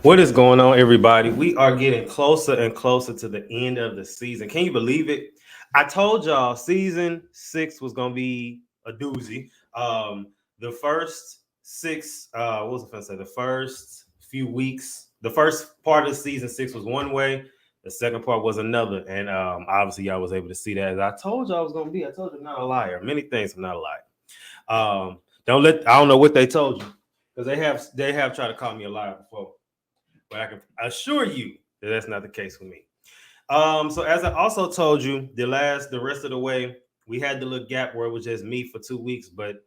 What is going on, everybody? We are getting closer and closer to the end of the season. Can you believe it? I told y'all season 6 was gonna be a doozy. The first six, what was I gonna say? The first few weeks, the first part of season 6 was one way. The second part was another, and obviously y'all was able to see that. As I told y'all I was gonna be. I told you I'm not a liar. Many things I'm not a liar. I don't know what they told you because they have tried to call me a liar before. But I can assure you that that's not the case with me. So as I also told you, the rest of the way, we had the little gap where it was just me for 2 weeks, but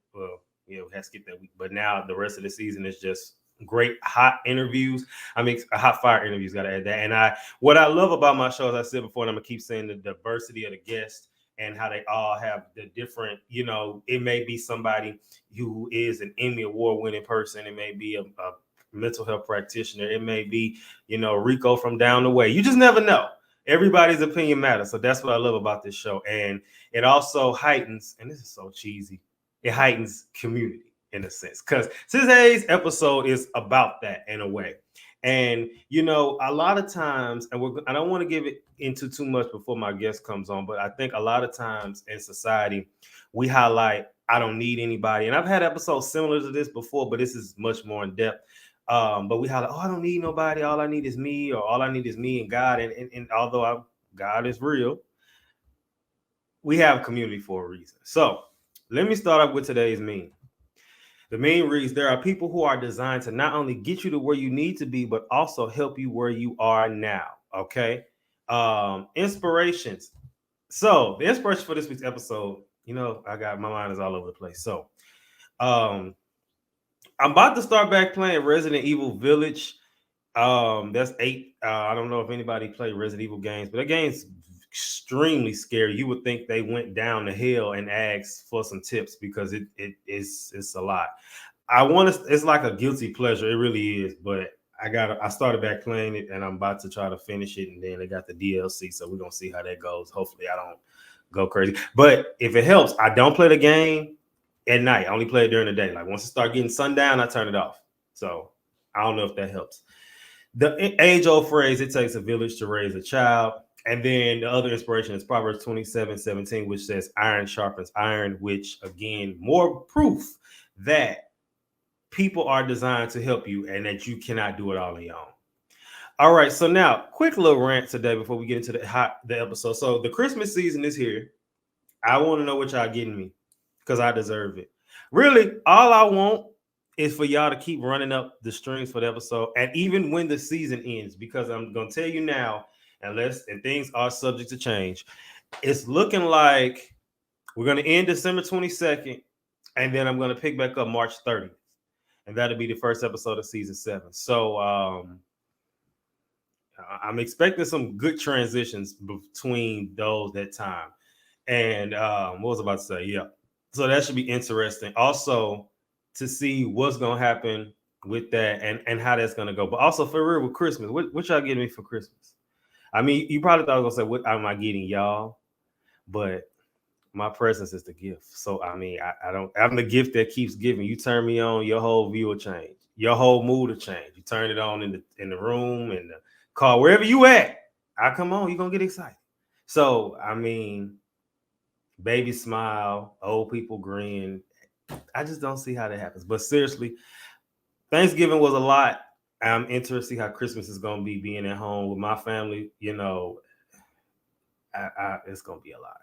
we had to skip that week. But now the rest of the season is just great hot interviews. I mean, hot fire interviews. Got to add that. And what I love about my show, as I said before, and I'm gonna keep saying the diversity of the guests and how they all have the different. It may be somebody who is an Emmy award winning person. It may be a mental health practitioner. It may be, Rico from down the way. You just never know. Everybody's opinion matters. So that's what I love about this show. And it also heightens, and this is so cheesy, it heightens community in a sense. Because today's episode is about that in a way. And, a lot of times, and I don't want to give it into too much before my guest comes on, but I think a lot of times in society, we highlight, I don't need anybody. And I've had episodes similar to this before, but this is much more in depth. But we highlight, I don't need nobody. All I need is me, or all I need is me and God. And although God is real, we have community for a reason. So let me start off with today's meme. The meme reads, there are people who are designed to not only get you to where you need to be, but also help you where you are now. Okay. Inspirations. So the inspiration for this week's episode, I got my mind is all over the place. So I'm about to start back playing Resident Evil Village. That's 8. I don't know if anybody played Resident Evil games, but that game's extremely scary. You would think they went down the hill and asked for some tips because it's a lot. It's like a guilty pleasure. It really is, but I started back playing it and I'm about to try to finish it, and then they got the DLC, so we're gonna see how that goes. Hopefully I don't go crazy. But if it helps, I don't play the game at night. I only play it during the day. Like once it start getting sundown, I turn it off. So I don't know if that helps. The age-old phrase, it takes a village to raise a child. And then the other inspiration is Proverbs 27:17, which says iron sharpens iron, which again, more proof that people are designed to help you and that you cannot do it all on your own. All right, so now quick little rant today before we get into the episode. So the Christmas season is here. I want to know what y'all getting me because I deserve it. Really, all I want is for y'all to keep running up the strings for the episode, and even when the season ends, because I'm gonna tell you now, and things are subject to change, it's looking like we're gonna end December 22nd, and then I'm gonna pick back up March 30th, and that'll be the first episode of season 7. So I'm expecting some good transitions between that time. And what was I about to say? Yeah. So that should be interesting. Also, to see what's gonna happen with that and how that's gonna go. But also for real with Christmas, what y'all getting me for Christmas? I mean, you probably thought I was gonna say, what am I getting y'all? But my presence is the gift. So I mean, I'm the gift that keeps giving. You turn me on, your whole view will change, your whole mood will change. You turn it on in the room, in the car, wherever you at. I come on, you're gonna get excited. So I mean, baby smile, old people grin. I just don't see how that happens. But seriously, Thanksgiving was a lot. I'm interested to see how Christmas is going to be being at home with my family. It's going to be a lot,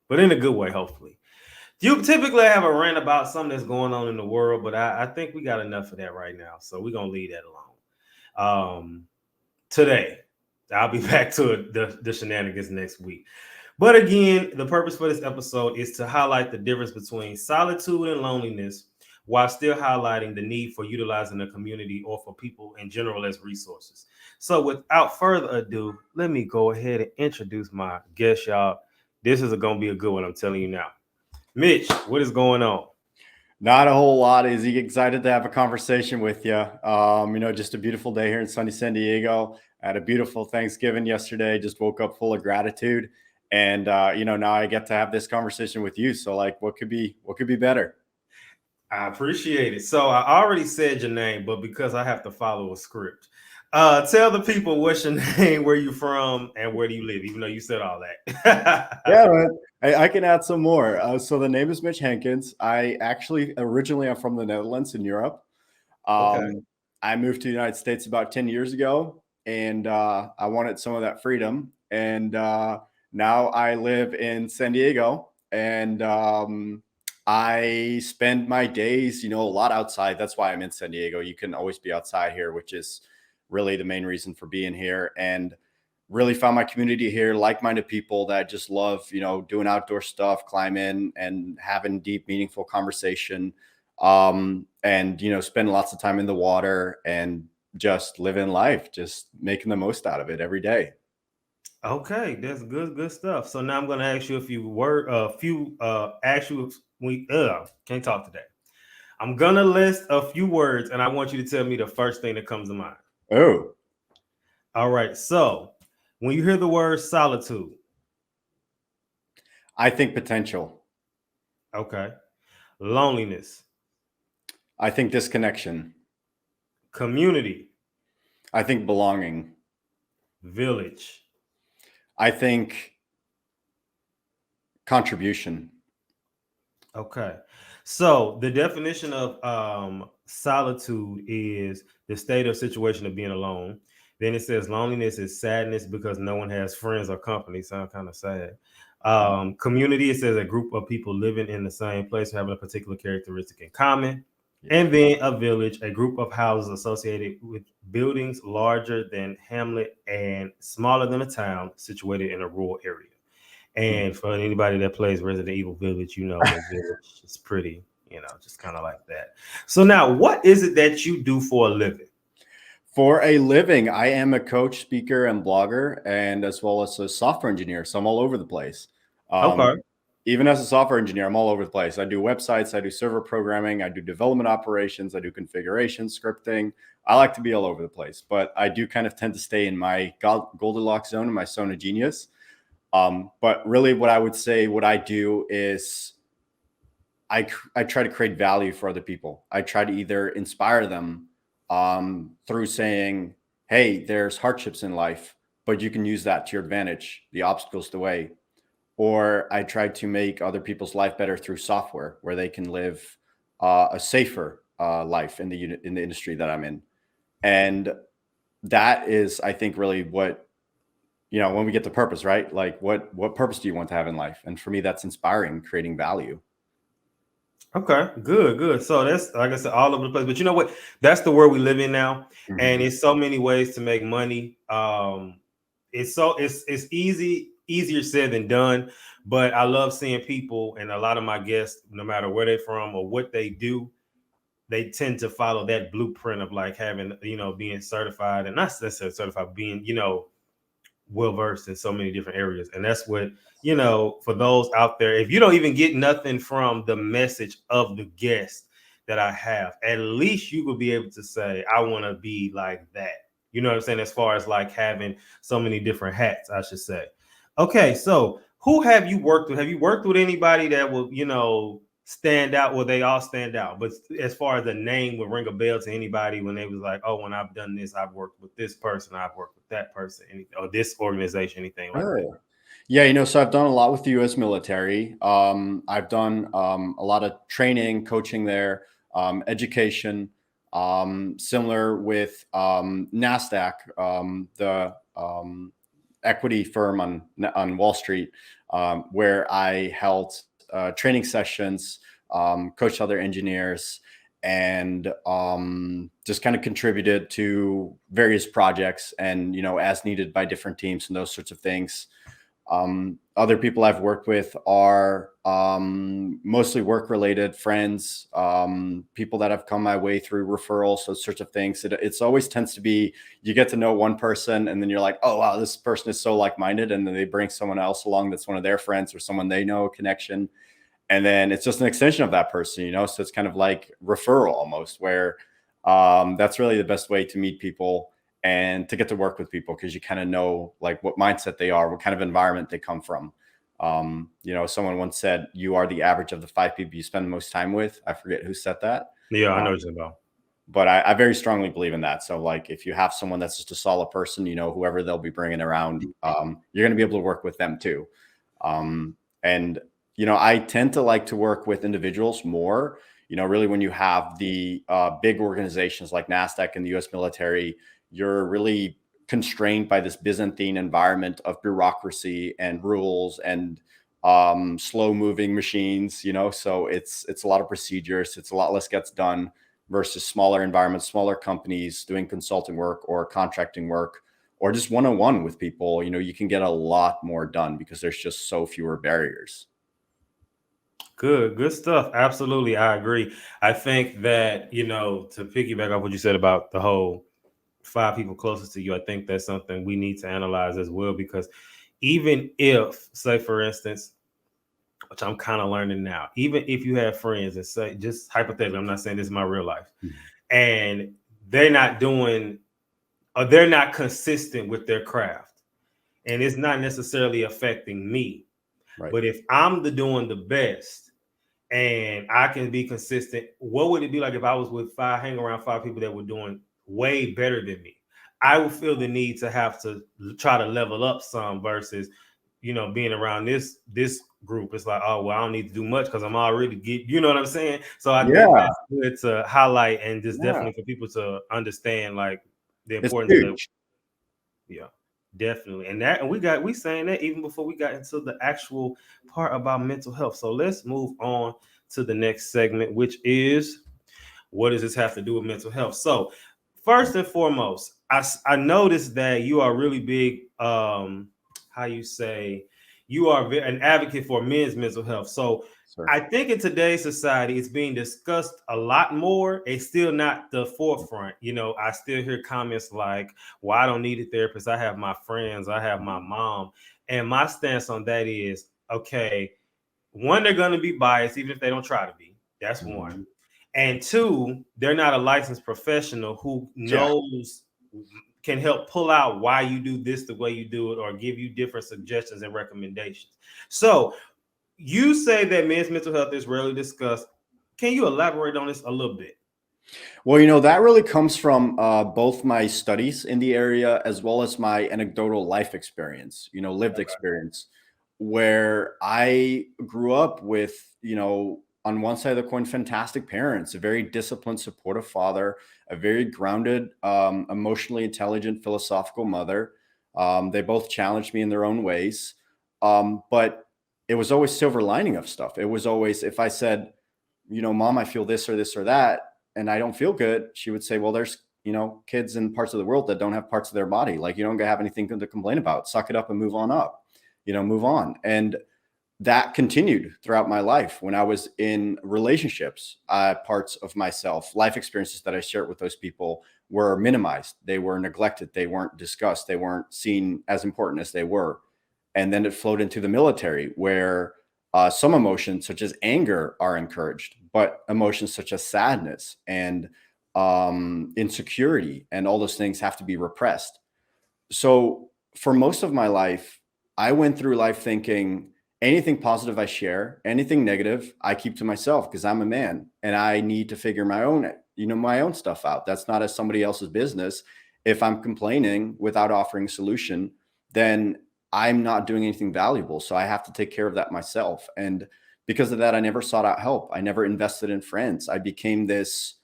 but in a good way, hopefully. You typically have a rant about something that's going on in the world, but I think we got enough of that right now. So we're going to leave that alone. Today, I'll be back to the shenanigans next week. But again, the purpose for this episode is to highlight the difference between solitude and loneliness while still highlighting the need for utilizing the community or for people in general as resources. So without further ado, let me go ahead and introduce my guest, y'all. This is going to be a good one, I'm telling you now. Mitch, what is going on? Not a whole lot. Izzy, excited to have a conversation with you. Just a beautiful day here in sunny San Diego. I had a beautiful Thanksgiving yesterday. Just woke up full of gratitude. And, now I get to have this conversation with you. So like, what could be better? I appreciate it. So I already said your name, but because I have to follow a script, Tell the people what's your name, where you from, and where do you live, even though you said all that. Yeah, man. I can add some more. So the name is Mitch Hankins. I actually originally I'm from the Netherlands in Europe. Okay. I moved to the United States about 10 years ago, and I wanted some of that freedom. And now I live in San Diego, and I spend my days, a lot outside. That's why I'm in San Diego. You can always be outside here, which is really the main reason for being here. And really found my community here, like-minded people that just love, doing outdoor stuff, climbing and having deep, meaningful conversation. And, spending lots of time in the water and just living life, just making the most out of it every day. Okay, that's good stuff. So now I'm going to ask you can't talk today. I'm going to list a few words and I want you to tell me the first thing that comes to mind. Oh, all right. So when you hear the word solitude, I think potential. Okay. Loneliness. I think disconnection. Community. I think belonging. Village. I think contribution. Okay. So the definition of solitude is the state or situation of being alone. Then it says loneliness is sadness because no one has friends or company. Sound kind of sad. Community, it says a group of people living in the same place having a particular characteristic in common. And then a village, a group of houses associated with buildings larger than hamlet and smaller than a town situated in a rural area. And for anybody that plays Resident Evil Village, the village is pretty, just kind of like that. So now, what is it that you do for a living? For a living, I am a coach, speaker, and blogger, and as well as a software engineer. So I'm all over the place. Okay. Even as a software engineer, I'm all over the place. I do websites, I do server programming, I do development operations, I do configuration, scripting. I like to be all over the place, but I do kind of tend to stay in my Goldilocks zone, in my zone of genius. But really what I would say, what I do is I try to create value for other people. I try to either inspire them through saying, hey, there's hardships in life, but you can use that to your advantage. The obstacles the way. Or I try to make other people's life better through software where they can live a safer life in the industry that I'm in. And that is, I think, really what, when we get to purpose, right? Like what purpose do you want to have in life? And for me, that's inspiring, creating value. Okay, good. So that's, like I said, all over the place. But you know what? That's the world we live in now. Mm-hmm. And it's so many ways to make money. It's easier said than done. But I love seeing people, and a lot of my guests, no matter where they're from or what they do, they tend to follow that blueprint of like having, being certified, and not necessarily certified, being, well-versed in so many different areas. And that's what, for those out there, if you don't even get nothing from the message of the guest that I have, at least you will be able to say, I want to be like that. You know what I'm saying? As far as like having so many different hats, I should say. Okay, so who have you worked with? Have you worked with anybody that will, stand out? Well, they all stand out, but as far as the name would ring a bell to anybody when they was like, oh, when I've done this, I've worked with this person, I've worked with that person, or this organization, anything like that. Yeah, so I've done a lot with the U.S. military. I've done a lot of training, coaching there, education, similar with Nasdaq, the equity firm on Wall Street, where I held training sessions, coached other engineers, and just kind of contributed to various projects and, as needed by different teams and those sorts of things. Other people I've worked with are mostly work-related friends, people that have come my way through referrals, those sorts of things. It's always tends to be, you get to know one person and then you're like, oh, wow, this person is so like-minded. And then they bring someone else along that's one of their friends or someone they know, a connection. And then it's just an extension of that person, so it's kind of like referral almost, where that's really the best way to meet people and to get to work with people, because you kind of know like what mindset they are, what kind of environment they come from. Someone once said, you are the average of the 5 people you spend the most time with. I forget who said that. Yeah, I know what you're about. But I very strongly believe in that. So like, if you have someone that's just a solid person, whoever they'll be bringing around, you're going to be able to work with them too. And, I tend to like to work with individuals more, really when you have the big organizations like Nasdaq and the US military, you're really constrained by this Byzantine environment of bureaucracy and rules and slow moving machines, so it's a lot of procedures. It's a lot less gets done versus smaller environments, smaller companies doing consulting work or contracting work, or just one-on-one with people. You can get a lot more done because there's just so fewer barriers. Good stuff. Absolutely. I agree. I think that, to piggyback off what you said about the whole 5 people closest to you, I think that's something we need to analyze as well, because even if, say, for instance, which I'm kind of learning now, even if you have friends and say, just hypothetically, I'm not saying this is my real life, and they're not doing, or they're not consistent with their craft, and it's not necessarily affecting me. Right. But if I'm doing the best and I can be consistent, what would it be like if I was hanging around 5 people that were doing way better than me? I would feel the need to have to try to level up some versus, being around this group. It's like, oh, well, I don't need to do much because I'm already you know what I'm saying? So I think that's good to highlight, and just definitely for people to understand like the importance of it. Yeah, definitely. And we saying that even before we got into the actual part about mental health. So let's move on to the next segment, which is, what does this have to do with mental health? So first and foremost, I noticed that you are really big, you are an advocate for men's mental health. So I think in today's society, it's being discussed a lot more. It's still not the forefront. I still hear comments like, well, I don't need a therapist. I have my friends. I have my mom. And my stance on that is, okay, one, they're going to be biased, even if they don't try to be. That's one. And two, they're not a licensed professional who knows, can help pull out why you do this the way you do it, or give you different suggestions and recommendations. So you say that men's mental health is rarely discussed. Can you elaborate on this a little bit? Well, that really comes from both my studies in the area as well as my anecdotal life experience, lived experience, where I grew up with, on one side of the coin, fantastic parents, a very disciplined, supportive father, a very grounded, emotionally intelligent, philosophical mother. They both challenged me in their own ways. But it was always silver lining of stuff. It was always, if I said, Mom, I feel this or that, and I don't feel good, she would say, well, there's, kids in parts of the world that don't have parts of their body. Like, you don't have anything to complain about. Suck it up and move on up, move on. And that continued throughout my life. When I was in relationships, parts of myself, life experiences that I shared with those people were minimized. They were neglected. They weren't discussed. They weren't seen as important as they were. And then it flowed into the military, where some emotions such as anger are encouraged, but emotions such as sadness and insecurity and all those things have to be repressed. So for most of my life, I went through life thinking anything positive I share, anything negative I keep to myself, because I'm a man and I need to figure my own stuff out. That's not as somebody else's business. If I'm complaining without offering a solution, then I'm not doing anything valuable. So I have to take care of that myself. And because of that, I never sought out help. I never invested in friends. I became this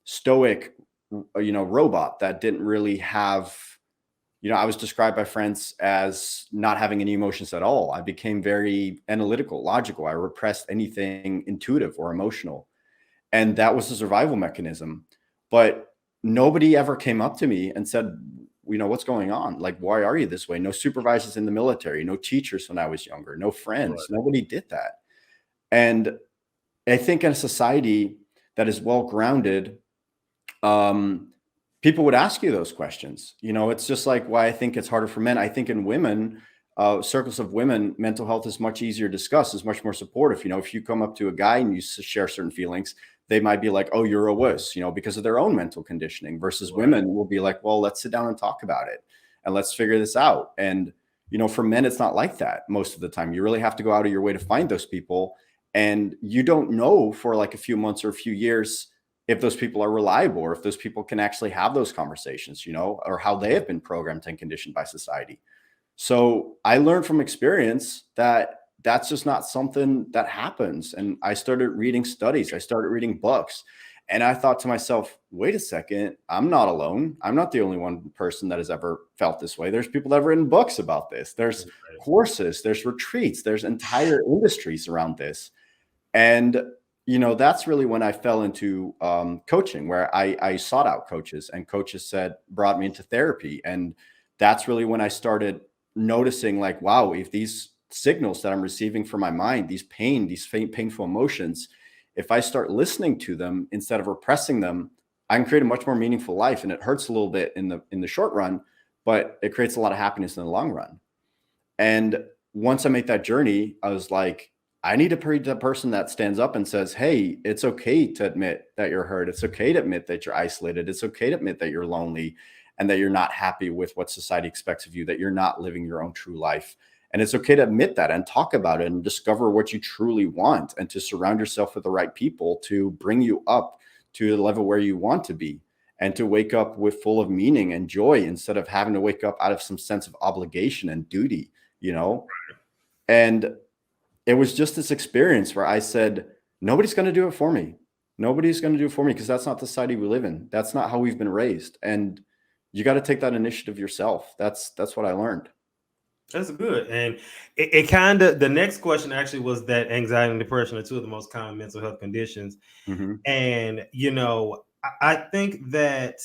stoic, robot that didn't really have, I was described by friends as not having any emotions at all. I became very analytical, logical. I repressed anything intuitive or emotional. And that was a survival mechanism. But nobody ever came up to me and said, what's going on? Like, why are you this way? No supervisors in the military, no teachers when I was younger, no friends. Right. Nobody did that. And I think in a society that is well-grounded, people would ask you those questions. It's just like why I think it's harder for men. I think in women, circles of women, mental health is much easier to discuss, is much more supportive. If you come up to a guy and you share certain feelings, they might be like, oh, you're a wuss, because of their own mental conditioning, versus women will be like, well, let's sit down and talk about it and let's figure this out. And, for men, it's not like that most of the time. You really have to go out of your way to find those people. And you don't know for like a few months or a few years if those people are reliable, or if those people can actually have those conversations, you know, or how they have been programmed and conditioned by society. So I learned from experience that that's just not something that happens. And I started reading studies, I started reading books, and I thought to myself, wait a second, I'm not alone. I'm not the only one person that has ever felt this way. There's people that have written books about this. There's courses, there's retreats, there's entire industries around this. And, you know, that's really when I fell into coaching, where I sought out coaches, and coaches brought me into therapy. And that's really when I started noticing, like, wow, if these signals that I'm receiving from my mind, these painful emotions, if I start listening to them instead of repressing them, I can create a much more meaningful life. And it hurts a little bit in the short run, but it creates a lot of happiness in the long run. And once I made that journey, I was like, I need to be the person that stands up and says, hey, it's okay to admit that you're hurt. It's okay to admit that you're isolated. It's okay to admit that you're lonely and that you're not happy with what society expects of you, that you're not living your own true life. And it's okay to admit that and talk about it and discover what you truly want, and to surround yourself with the right people to bring you up to the level where you want to be, and to wake up with full of meaning and joy instead of having to wake up out of some sense of obligation and duty, you know? And it was just this experience where I said, nobody's going to do it for me. Nobody's going to do it for me, because that's not the society we live in. That's not how we've been raised. And you got to take that initiative yourself. That's what I learned. That's good. And it kind of, the next question actually was that anxiety and depression are two of the most common mental health conditions. Mm-hmm. And, you know, I think that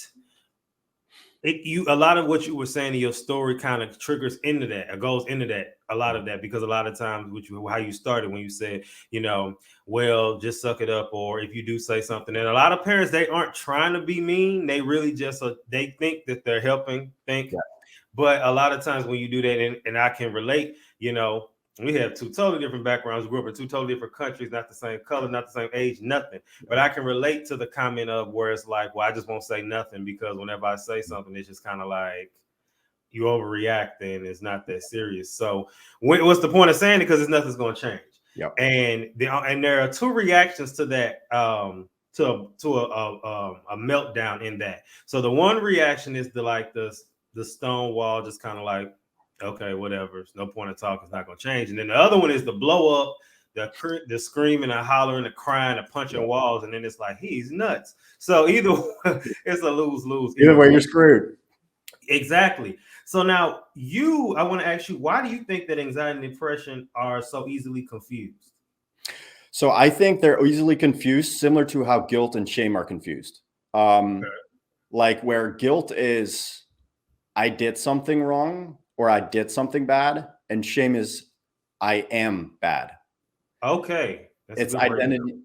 a lot of what you were saying in your story kind of triggers into that, or goes into that, a lot of that, because a lot of times how you started when you said, you know, well, just suck it up. Or if you do say something, and a lot of parents, they aren't trying to be mean. They really just, they think that they're helping think. Yeah. But a lot of times when you do that, and I can relate, you know, we have two totally different backgrounds, grew up in two totally different countries, not the same color, not the same age, nothing. But I can relate to the comment of where it's like, well, I just won't say nothing, because whenever I say something, it's just kind of like you overreact and it's not that serious. So what's the point of saying it? Because nothing's going to change. Yep. And there are two reactions to that, to a meltdown in that. So the one reaction is the stone wall, just kind of like, okay, whatever. There's no point in talking. It's not going to change. And then the other one is the blow up, the screaming and hollering, the crying, the punching walls. And then it's like, he's nuts. So either it's a lose-lose. Either way, you're screwed. Exactly. So now I want to ask you, why do you think that anxiety and depression are so easily confused? So I think they're easily confused, similar to how guilt and shame are confused. Okay. Like where guilt is, I did something wrong or I did something bad, and shame is, I am bad. Okay. It's identity.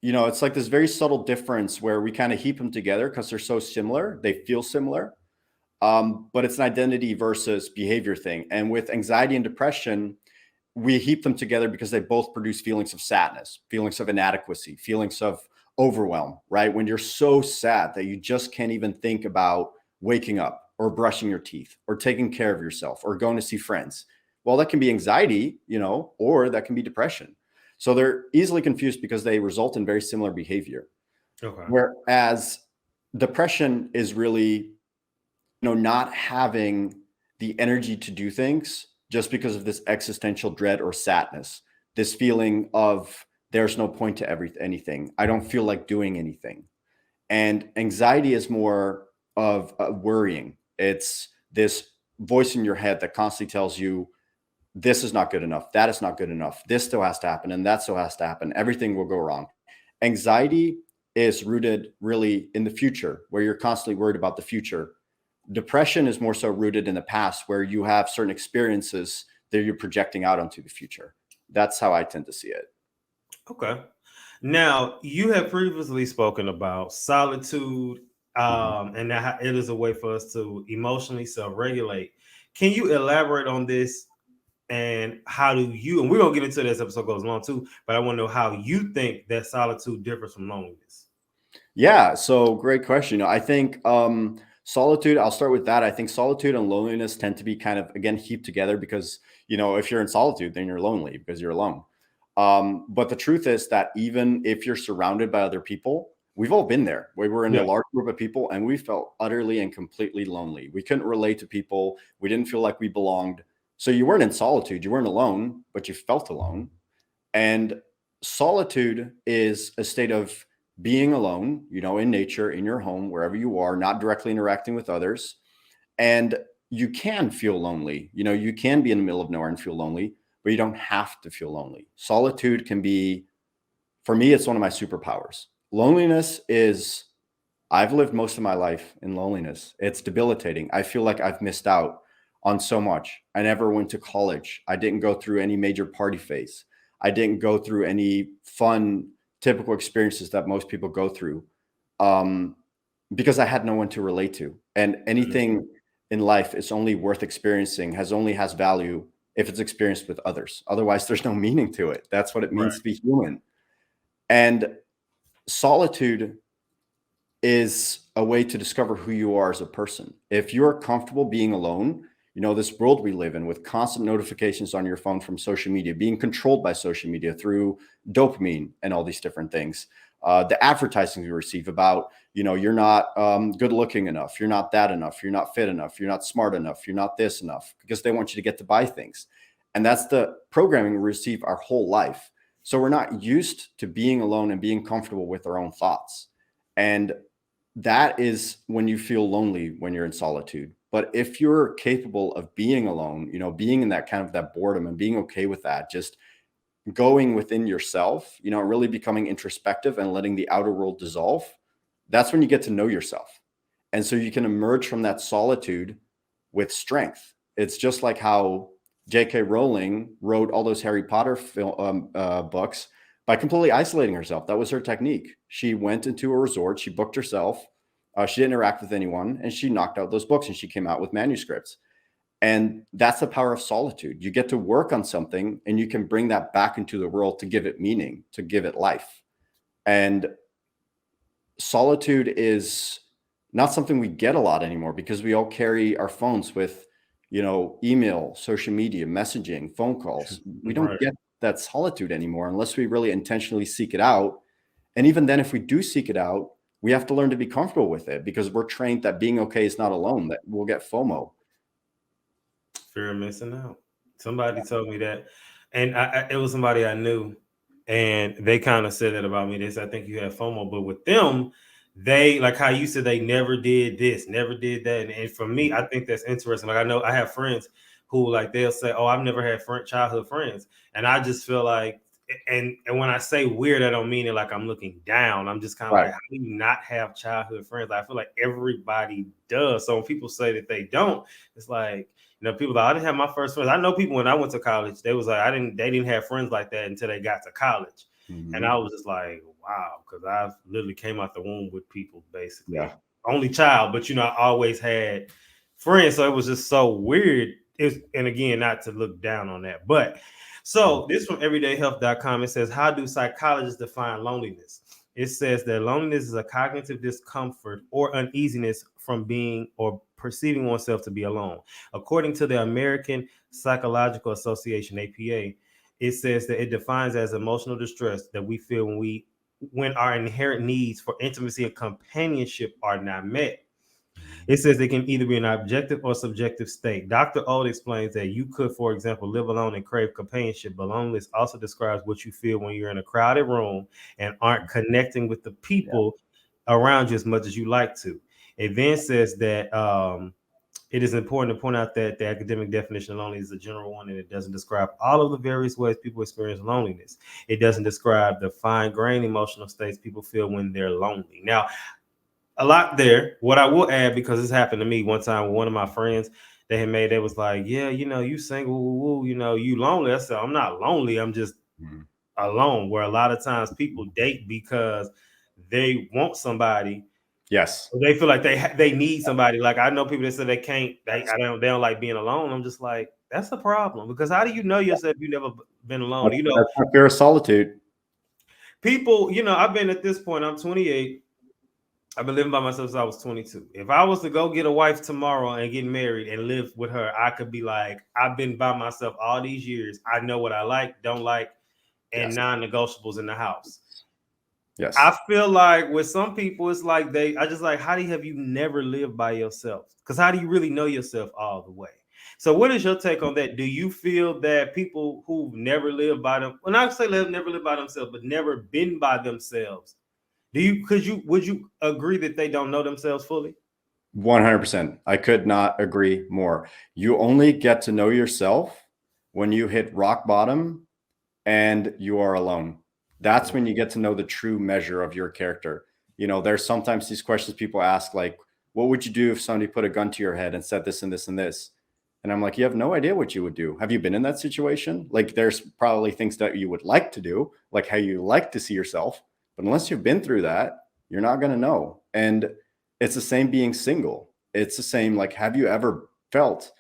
You know, it's like this very subtle difference where we kind of heap them together because they're so similar. They feel similar, but it's an identity versus behavior thing. And with anxiety and depression, we heap them together because they both produce feelings of sadness, feelings of inadequacy, feelings of overwhelm, right? When you're so sad that you just can't even think about waking up, or brushing your teeth, or taking care of yourself, or going to see friends. Well, that can be anxiety, you know, or that can be depression. So they're easily confused because they result in very similar behavior. Okay. Whereas depression is really, you know, not having the energy to do things just because of this existential dread or sadness, this feeling of there's no point to anything. I don't feel like doing anything. And anxiety is more of worrying. It's this voice in your head that constantly tells you, this is not good enough. That is not good enough. This still has to happen. And that still has to happen. Everything will go wrong. Anxiety is rooted really in the future, where you're constantly worried about the future. Depression is more so rooted in the past, where you have certain experiences that you're projecting out onto the future. That's how I tend to see it. Okay. Now, you have previously spoken about solitude, and that it is a way for us to emotionally self-regulate. Can you elaborate on this, and how do you, and we're going to get into this episode goes along too, but I want to know how you think that solitude differs from loneliness. Yeah, so great question. I think solitude, I'll start with that. I think solitude and loneliness tend to be kind of, again, heaped together because, you know, if you're in solitude, then you're lonely because you're alone. But the truth is that even if you're surrounded by other people, We've all been there. We were in Yeah. a large group of people and we felt utterly and completely lonely. We couldn't relate to people. We didn't feel like we belonged. So you weren't in solitude. You weren't alone, but you felt alone. And solitude is a state of being alone, in nature, in your home, wherever you are, not directly interacting with others. And you can feel lonely. You can be in the middle of nowhere and feel lonely, but you don't have to feel lonely. Solitude can be, for me, it's one of my superpowers. Loneliness is, I've lived most of my life in loneliness. It's debilitating. I feel like I've missed out on so much. I never went to college. I didn't go through any major party phase. I didn't go through any fun, typical experiences that most people go through, because I had no one to relate to. And anything in life is only worth experiencing, has value if it's experienced with others. Otherwise, there's no meaning to it. That's what it means to be human. And solitude is a way to discover who you are as a person. If you're comfortable being alone, this world we live in with constant notifications on your phone from social media, being controlled by social media through dopamine and all these different things. The advertising you receive about, you're not good looking enough. You're not that enough. You're not fit enough. You're not smart enough. You're not this enough, because they want you to get to buy things. And that's the programming we receive our whole life. So we're not used to being alone and being comfortable with our own thoughts. And that is when you feel lonely, when you're in solitude. But if you're capable of being alone, being in that kind of that boredom and being okay with that, just going within yourself, really becoming introspective and letting the outer world dissolve, that's when you get to know yourself. And so you can emerge from that solitude with strength. It's just like how J.K. Rowling wrote all those Harry Potter books by completely isolating herself. That was her technique. She went into a resort, she booked herself, she didn't interact with anyone, and she knocked out those books and she came out with manuscripts. And that's the power of solitude. You get to work on something and you can bring that back into the world to give it meaning, to give it life. And solitude is not something we get a lot anymore because we all carry our phones with, email, social media, messaging, phone calls. We don't get that solitude anymore unless we really intentionally seek it out. And even then, if we do seek it out, we have to learn to be comfortable with it because we're trained that being okay is not alone, that we'll get FOMO. Fear of missing out. Somebody told me that, and it was somebody I knew, and they kind of said that about me. They said, I think you have FOMO, but with them, they, like how you said, they never did this, never did that. And for me, I think that's interesting. Like, I know I have friends who, like, they'll say, oh, I've never had childhood friends. And I just feel like, and when I say weird, I don't mean it like I'm looking down. I'm just kind of like, how do you not have childhood friends? I feel like everybody does. So when people say that they don't, it's like, people like, I didn't have my first friends. I know people when I went to college, they was like, they didn't have friends like that until they got to college. Mm-hmm. And I was just like, wow, because I literally came out the womb with people, basically. Yeah. Only child, but I always had friends. So it was just so weird. And again, not to look down on that. But so this from everydayhealth.com. It says, how do psychologists define loneliness? It says that loneliness is a cognitive discomfort or uneasiness from being or perceiving oneself to be alone. According to the American Psychological Association, APA, it says that it defines as emotional distress that we feel when our inherent needs for intimacy and companionship are not met. It says it can either be an objective or subjective state. Dr. Old explains that you could, for example, live alone and crave companionship, but loneliness also describes what you feel when you're in a crowded room and aren't connecting with the people around you as much as you like to. It then says that it is important to point out that the academic definition of loneliness is a general one, and it doesn't describe all of the various ways people experience loneliness. It doesn't describe the fine-grained emotional states people feel when they're lonely. Now, a lot there. What I will add, because this happened to me one time with one of my friends, they was like, yeah, you single, you lonely. I said, I'm not lonely. I'm just alone. Where a lot of times people date because they want somebody. Yes. They feel like they need somebody. Like, I know people that say they don't like being alone. I'm just like, that's the problem, because how do you know yourself? You've never been alone. That's not fear of solitude. People, I've been at this point, I'm 28. I've been living by myself since I was 22. If I was to go get a wife tomorrow and get married and live with her, I could be like, I've been by myself all these years. I know what I like, don't like, and non-negotiables in the house. Yes. I feel like with some people, it's like I just like, how do you have you never lived by yourself? Because how do you really know yourself all the way? So, what is your take on that? Do you feel that people who've never lived by them, well, not say they've never lived by themselves, but never been by themselves, would you agree that they don't know themselves fully? 100%. I could not agree more. You only get to know yourself when you hit rock bottom and you are alone. That's when you get to know the true measure of your character. There's sometimes these questions people ask, like, what would you do if somebody put a gun to your head and said this and this and this? And I'm like, you have no idea what you would do. Have you been in that situation? Like, there's probably things that you would like to do, like how you like to see yourself. But unless you've been through that, you're not going to know. And it's the same being single. It's the same, like, have you ever felt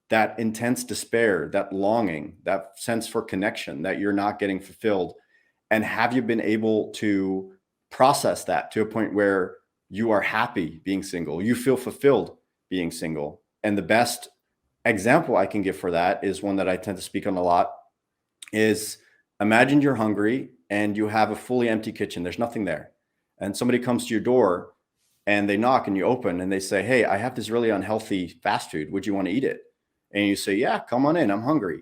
that intense despair, that longing, that sense for connection that you're not getting fulfilled? And have you been able to process that to a point where you are happy being single? You feel fulfilled being single. And the best example I can give for that is one that I tend to speak on a lot is, imagine you're hungry and you have a fully empty kitchen. There's nothing there. And somebody comes to your door and they knock and you open and they say, hey, I have this really unhealthy fast food. Would you want to eat it? And you say, yeah, come on in. I'm hungry.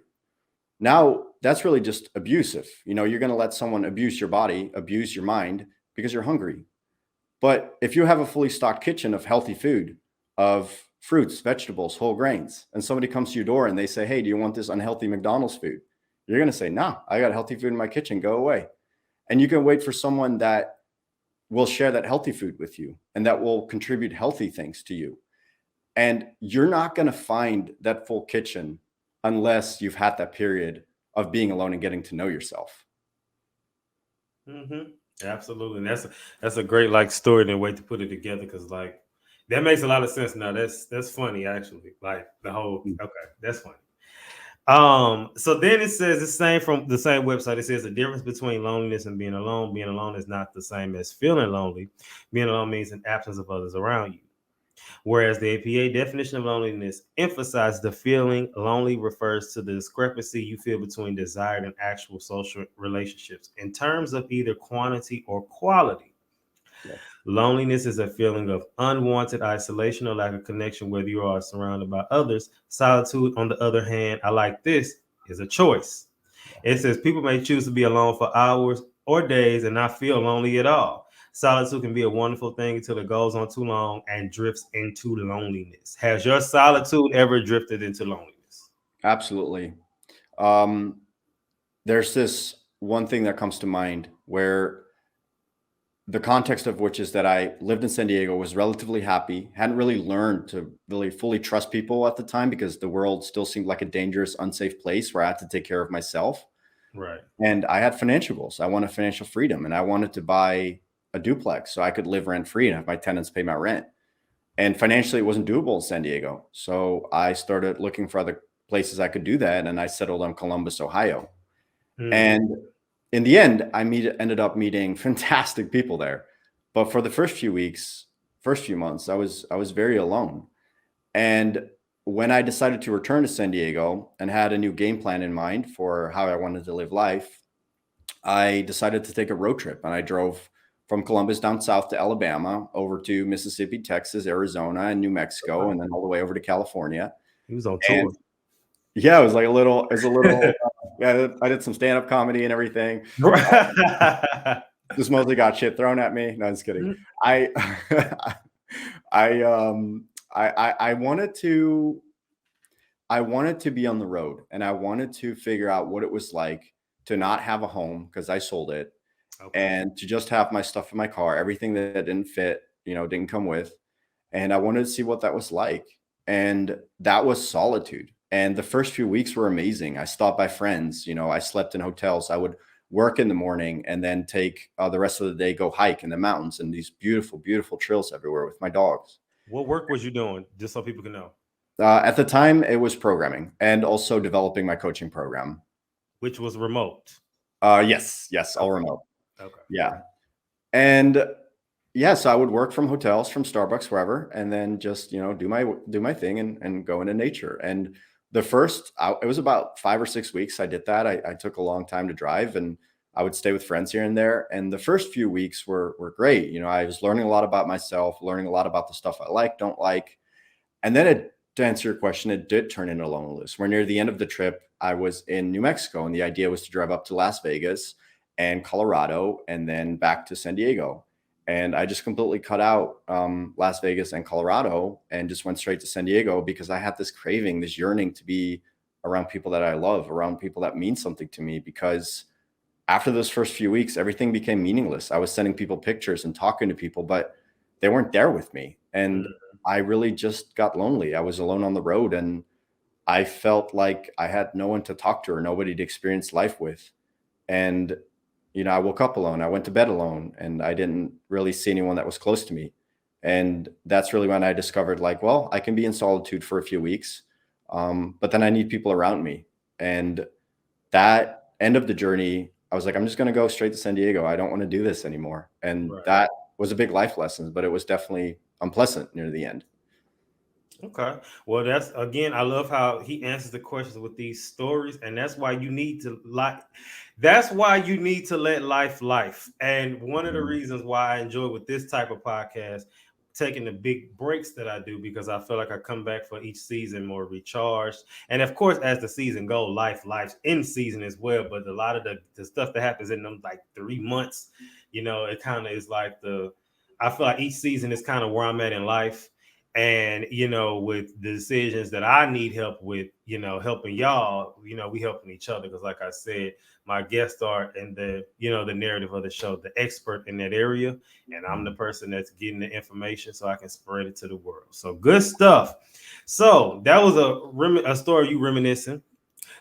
Now that's really just abusive. You're going to let someone abuse your body, abuse your mind because you're hungry. But if you have a fully stocked kitchen of healthy food, of fruits, vegetables, whole grains, and somebody comes to your door and they say, hey, do you want this unhealthy McDonald's food? You're going to say, no, I got healthy food in my kitchen. Go away. And you can wait for someone that will share that healthy food with you and that will contribute healthy things to you. And you're not going to find that full kitchen unless you've had that period of being alone and getting to know yourself. Mm-hmm. Absolutely. And that's a great like story and way to put it together, because like that makes a lot of sense now. That's funny actually. Like the whole that's funny. So then it says the same from the same website. It says the difference between loneliness and being alone. Being alone is not the same as feeling lonely. Being alone means an absence of others around you. Whereas the APA definition of loneliness emphasizes the feeling lonely refers to the discrepancy you feel between desired and actual social relationships in terms of either quantity or quality. Yeah. Loneliness is a feeling of unwanted isolation or lack of connection, whether you are surrounded by others. Solitude, on the other hand, I like this, is a choice. It says people may choose to be alone for hours or days and not feel lonely at all. Solitude can be a wonderful thing until it goes on too long and drifts into loneliness. Has your solitude ever drifted into loneliness? Absolutely. There's this one thing that comes to mind where the context of which is that I lived in San Diego, was relatively happy, hadn't really learned to really fully trust people at the time because the world still seemed like a dangerous, unsafe place where I had to take care of myself. Right. And I had financial goals. I wanted financial freedom and I wanted to buy a duplex so I could live rent free and have my tenants pay my rent. And financially, it wasn't doable in San Diego. So I started looking for other places I could do that. And I settled on Columbus, Ohio. And in the end, ended up meeting fantastic people there. But for the first few months, I was very alone. And when I decided to return to San Diego and had a new game plan in mind for how I wanted to live life, I decided to take a road trip. And I drove from Columbus down south to Alabama, over to Mississippi, Texas, Arizona, and New Mexico, and then all the way over to California. He was on tour. Yeah, it was a little, yeah, I did some stand-up comedy and everything. Just mostly got shit thrown at me. No, just kidding. I wanted to be on the road, and I wanted to figure out what it was like to not have a home because I sold it, and to just have my stuff in my car, everything that didn't fit, didn't come with. And I wanted to see what that was like. And that was solitude. And the first few weeks were amazing. I stopped by friends, I slept in hotels. I would work in the morning and then take the rest of the day, go hike in the mountains and these beautiful, beautiful trails everywhere with my dogs. What work was you doing? Just so people can know. At the time, it was programming and also developing my coaching program. Which was remote? Yes, all remote. Okay. Yeah. And yeah, so I would work from hotels, from Starbucks, wherever, and then just, do my thing and go into nature. And it was about 5 or 6 weeks I did that. I took a long time to drive, and I would stay with friends here and there. And the first few weeks were great. You know, I was learning a lot about myself, learning a lot about the stuff I like, don't like. And then to answer your question, it did turn into loneliness. We're near the end of the trip. I was in New Mexico, and the idea was to drive up to Las Vegas and Colorado and then back to San Diego. And I just completely cut out Las Vegas and Colorado and just went straight to San Diego because I had this craving, this yearning to be around people that I love, around people that mean something to me. Because after those first few weeks, everything became meaningless. I was sending people pictures and talking to people, but they weren't there with me. And I really just got lonely. I was alone on the road, and I felt like I had no one to talk to or nobody to experience life with. And, you know, I woke up alone. I went to bed alone, and I didn't really see anyone that was close to me. And that's really when I discovered, like, well, I can be in solitude for a few weeks, but then I need people around me. And that end of the journey, I was like, I'm just going to go straight to San Diego. I don't want to do this anymore. And that was a big life lesson, but it was definitely unpleasant near the end. Okay. Well, that's, again, I love how he answers the questions with these stories, and that's why you need to let life. And one of the reasons why I enjoy with this type of podcast, taking the big breaks that I do, because I feel like I come back for each season more recharged. And of course, as the season goes, life's in season as well. But a lot of the stuff that happens in them like 3 months, you know, it kind of is like I feel like each season is kind of where I'm at in life. And, you know, with the decisions that I need help with, you know, helping y'all, you know, we helping each other. Because like I said, my guests are in the narrative of the show, the expert in that area. And I'm the person that's getting the information so I can spread it to the world. So good stuff. So that was a story you reminiscing.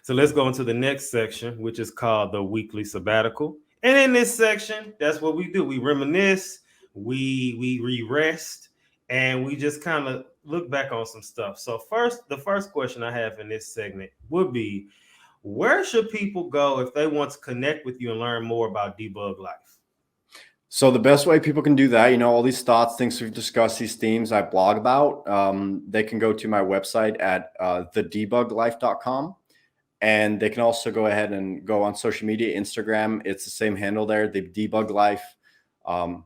So let's go into the next section, which is called the weekly sabbatical. And in this section, that's what we do. We reminisce, we re-rest, and we just kind of look back on some stuff. So the first question I have in this segment would be, where should people go if they want to connect with you and learn more about Debug Life? So the best way people can do that, you know, all these thoughts, things we've discussed, these themes I blog about, they can go to my website at thedebuglife.com. And they can also go ahead and go on social media, Instagram. It's the same handle there, the Debug Life.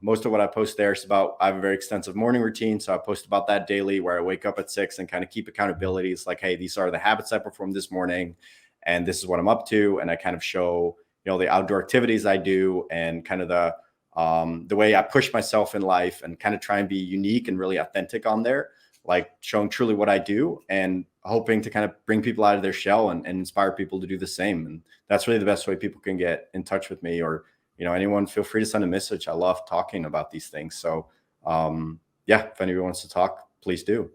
Most of what I post there is about, I have a very extensive morning routine. So I post about that daily, where I wake up at 6 and kind of keep accountability. It's like, hey, these are the habits I performed this morning, and this is what I'm up to. And I kind of show, you know, the outdoor activities I do, and kind of the way I push myself in life, and kind of try and be unique and really authentic on there, like showing truly what I do and hoping to kind of bring people out of their shell and inspire people to do the same. And that's really the best way people can get in touch with me, or, you know, anyone, feel free to send a message. I love talking about these things. So yeah, if anyone wants to talk, please do.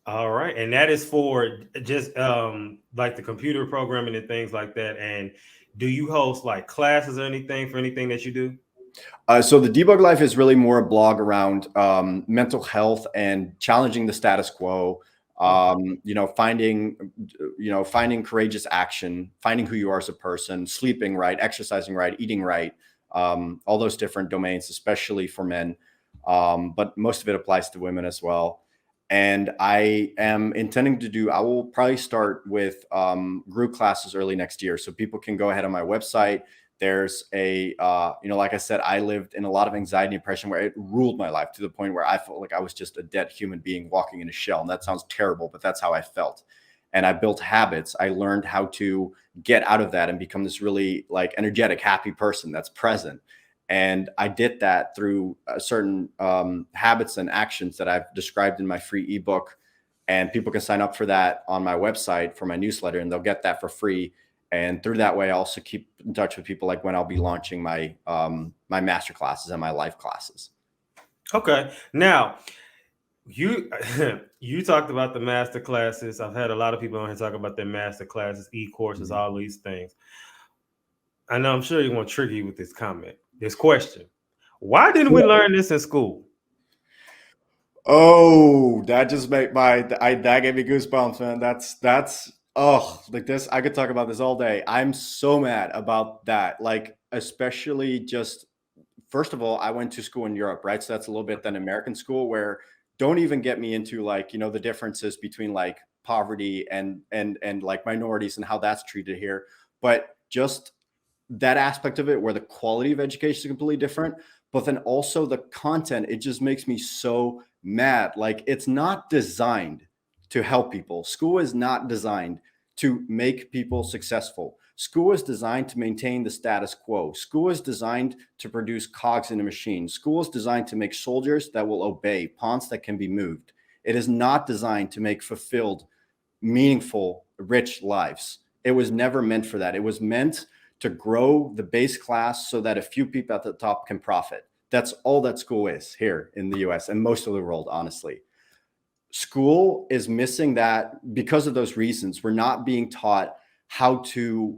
All right. And that is for just like the computer programming and things like that. And do you host like classes or anything for anything that you do? So the Debug Life is really more a blog around mental health and challenging the status quo. Finding courageous action, finding who you are as a person, sleeping right, exercising right, eating right, all those different domains, especially for men. But most of it applies to women as well. And I am intending I will probably start with group classes early next year. So people can go ahead on my website. There's like I said, I lived in a lot of anxiety and depression where it ruled my life to the point where I felt like I was just a dead human being walking in a shell. And that sounds terrible, but that's how I felt. And I built habits. I learned how to get out of that and become this really like energetic, happy person that's present. And I did that through certain habits and actions that I've described in my free ebook. And people can sign up for that on my website for my newsletter, and they'll get that for free. And through that way, I also keep in touch with people, like when I'll be launching my my master classes and my life classes. Okay. Now, you talked about the master classes. I've had a lot of people on here talk about their master classes, e-courses, all these things. I know I'm sure you want to trigger you with this question. Why didn't we learn this in school? Oh, that just made that gave me goosebumps, man. That's like this. I could talk about this all day. I'm so mad about that. Like, especially just, first of all, I went to school in Europe, right? So that's a little bit than American school, where don't even get me into like, you know, the differences between like poverty and like minorities and how that's treated here. But just that aspect of it where the quality of education is completely different, but then also the content, it just makes me so mad. Like, it's not designed to help people. School is not designed to make people successful. School is designed to maintain the status quo. School is designed to produce cogs in a machine. School is designed to make soldiers that will obey, pawns that can be moved. It is not designed to make fulfilled, meaningful, rich lives. It was never meant for that. It was meant to grow the base class so that a few people at the top can profit. That's all that school is here in the US and most of the world, honestly. School is missing that because of those reasons. We're not being taught how to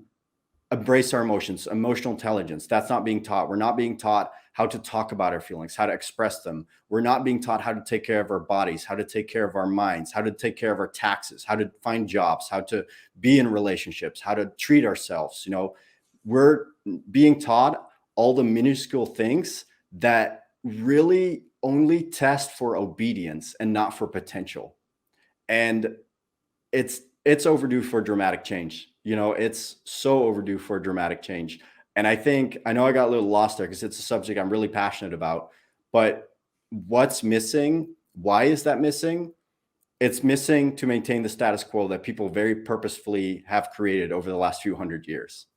embrace our emotions, emotional intelligence. That's not being taught. We're not being taught how to talk about our feelings, how to express them. We're not being taught how to take care of our bodies, how to take care of our minds, how to take care of our taxes, how to find jobs, how to be in relationships, how to treat ourselves. You know, we're being taught all the minuscule things that really only test for obedience and not for potential. And it's overdue for dramatic change. You know, it's so overdue for dramatic change. And I know I got a little lost there because it's a subject I'm really passionate about, but what's missing? Why is that missing? It's missing to maintain the status quo that people very purposefully have created over the last few hundred years.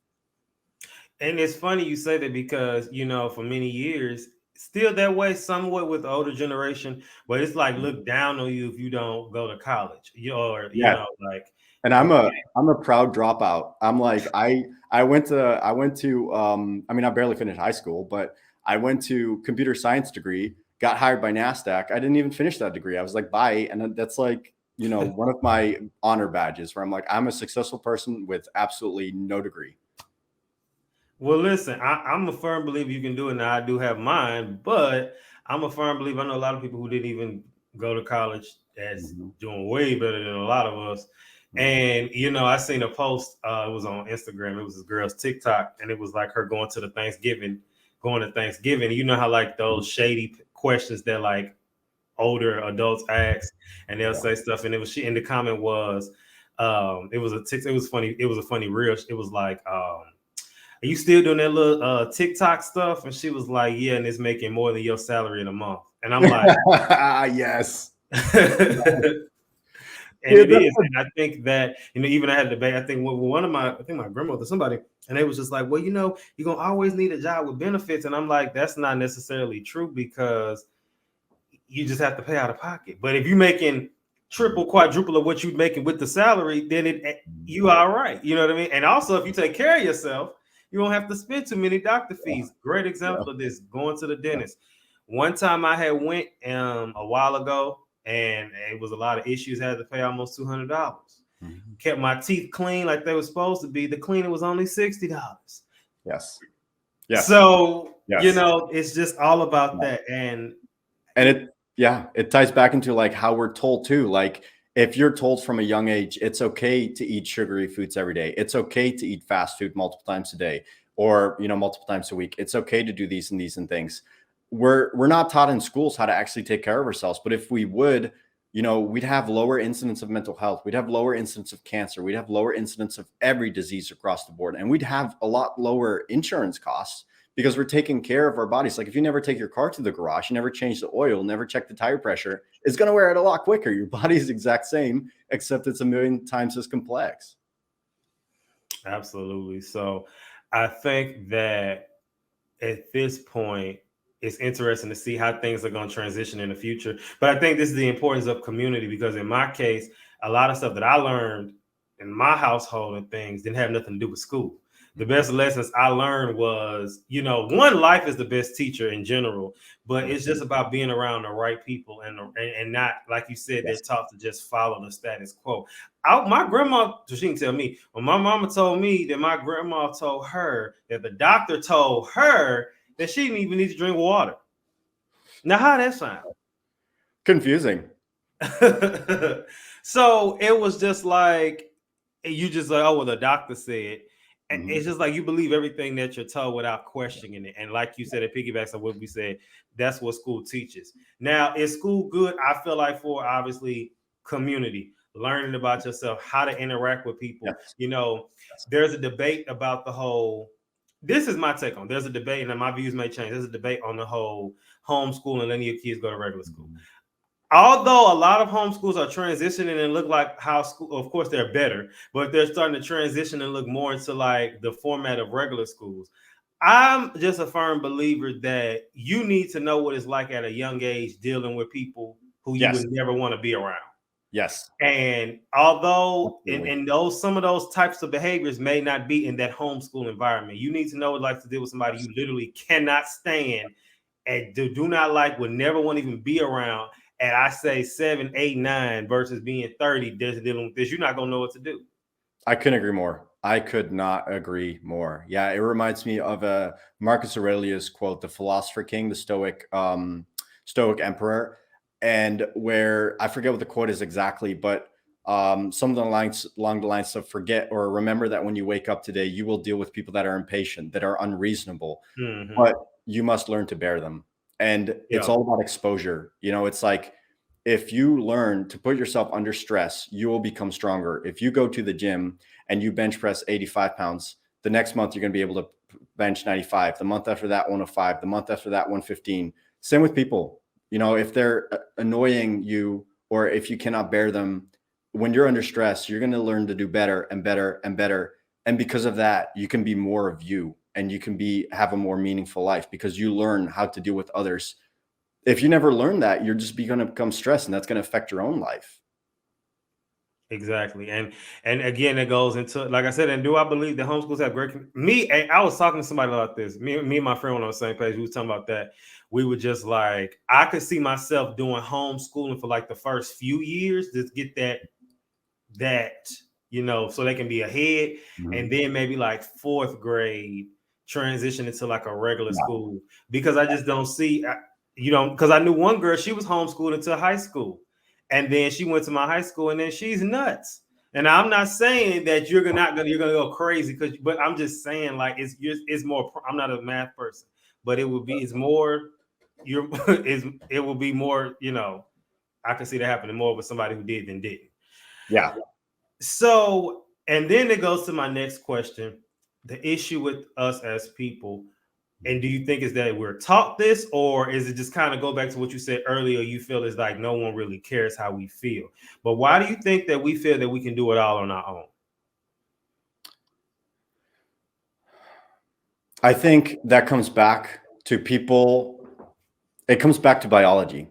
And it's funny you say that because, you know, for many years, still that way somewhat with the older generation, but it's like look down on you if you don't go to college, or you know, like. And I'm a proud dropout. I'm like, I went to I mean, I barely finished high school, but I went to computer science degree, got hired by Nasdaq. I didn't even finish that degree. I was like, bye. And that's like, you know, one of my honor badges where I'm like, I'm a successful person with absolutely no degree. Well, listen, I'm a firm believer you can do it. Now I do have mine, but I'm a firm believer. I know a lot of people who didn't even go to college that's doing way better than a lot of us. And you know, I seen a post. It was on Instagram. It was this girl's TikTok, and it was like her going to Thanksgiving. You know how like those shady questions that like older adults ask, and they'll say stuff. And it was she. And the comment was, it was funny. It was a funny reel. It was like, are you still doing that little TikTok stuff? And she was like, yeah, and it's making more than your salary in a month. And I'm like, yes. And it is. And I think that, you know, even I had a debate, I think my grandmother, somebody, and they was just like, well, you know, you're going to always need a job with benefits. And I'm like, that's not necessarily true because you just have to pay out of pocket. But if you're making triple, quadruple of what you're making with the salary, then you all right. You know what I mean? And also, if you take care of yourself, you don't have to spend too many doctor fees. Great example of this, going to the dentist. One time I had went a while ago, and it was a lot of issues. Had to pay almost $200. Kept my teeth clean like they were supposed to be. The cleaner was only $60. Yes. So you know, it's just all about that. And it ties back into like how we're told too. Like if you're told from a young age, it's okay to eat sugary foods every day. It's okay to eat fast food multiple times a day, or you know, multiple times a week. It's okay to do these and things. We're not taught in schools how to actually take care of ourselves. But if we would, you know, we'd have lower incidence of mental health. We'd have lower incidence of cancer. We'd have lower incidence of every disease across the board. And we'd have a lot lower insurance costs because we're taking care of our bodies. Like if you never take your car to the garage, you never change the oil, never check the tire pressure, it's going to wear out a lot quicker. Your body is the exact same, except it's a million times as complex. Absolutely. So I think that at this point, it's interesting to see how things are going to transition in the future. But I think this is the importance of community, because in my case, a lot of stuff that I learned in my household and things didn't have nothing to do with school. The best lessons I learned was, you know, one, life is the best teacher in general, but it's just about being around the right people and not, like you said, they're taught to just follow the status quo. My grandma, so she can tell me, when my mama told me that my grandma told her that the doctor told her that she didn't even need to drink water. Now, how that sound? Confusing. So it was just like, you just like, oh, well, the doctor said. And it's just like you believe everything that you're told without questioning it. And like you said, it piggybacks on what we said. That's what school teaches. Now, is school good? I feel like for obviously community, learning about yourself, how to interact with people. You know, there's a debate about the whole this is my take on. There's a debate, and my views may change. There's a debate on the whole homeschool and letting your kids go to regular school. Although a lot of homeschools are transitioning and look like how school, of course, they're better, but they're starting to transition and look more into like the format of regular schools. I'm just a firm believer that you need to know what it's like at a young age dealing with people who you would never want to be around. Yes. And although in those some of those types of behaviors may not be in that homeschool environment, you need to know what it's like to deal with somebody you literally cannot stand and do not like, would never want to even be around. And I say 7, 8, 9 versus being 30, just dealing with this, you're not gonna know what to do. I couldn't agree more. I could not agree more. Yeah, it reminds me of a Marcus Aurelius quote, "The philosopher king, the Stoic emperor," and where I forget what the quote is exactly, but some of the lines along the lines of forget or remember that when you wake up today, you will deal with people that are impatient, that are unreasonable, but you must learn to bear them. And it's all about exposure. You know, it's like if you learn to put yourself under stress, you will become stronger. If you go to the gym and you bench press 85 pounds, the next month you're going to be able to bench 95. The month after that, 105. The month after that, 115. Same with people. You know, if they're annoying you or if you cannot bear them, when you're under stress, you're going to learn to do better and better and better. And because of that, you can be more of you and you can have a more meaningful life because you learn how to deal with others. If you never learn that, you're just going to become stressed, and that's going to affect your own life. Exactly. And again, it goes into, like I said, and do I believe that homeschools have great, I was talking to somebody about this. Me and my friend were on the same page. We was talking about that. We were just like, I could see myself doing homeschooling for like the first few years to get that, you know, so they can be ahead. And then maybe like 4th grade transition into like a regular school, because I just don't see, you know, because I knew one girl, she was homeschooled until high school. And then she went to my high school, and then she's nuts. And I'm not saying that you're gonna go crazy, but I'm just saying like it's more. I'm not a math person, but it will be it will be more. You know, I can see that happening more with somebody who did than didn't. Yeah. So, and then it goes to my next question: the issue with us as people. And do you think is that we're taught this, or is it just kind of go back to what you said earlier? You feel it's like no one really cares how we feel. But why do you think that we feel that we can do it all on our own? I think that comes back to people. It comes back to biology.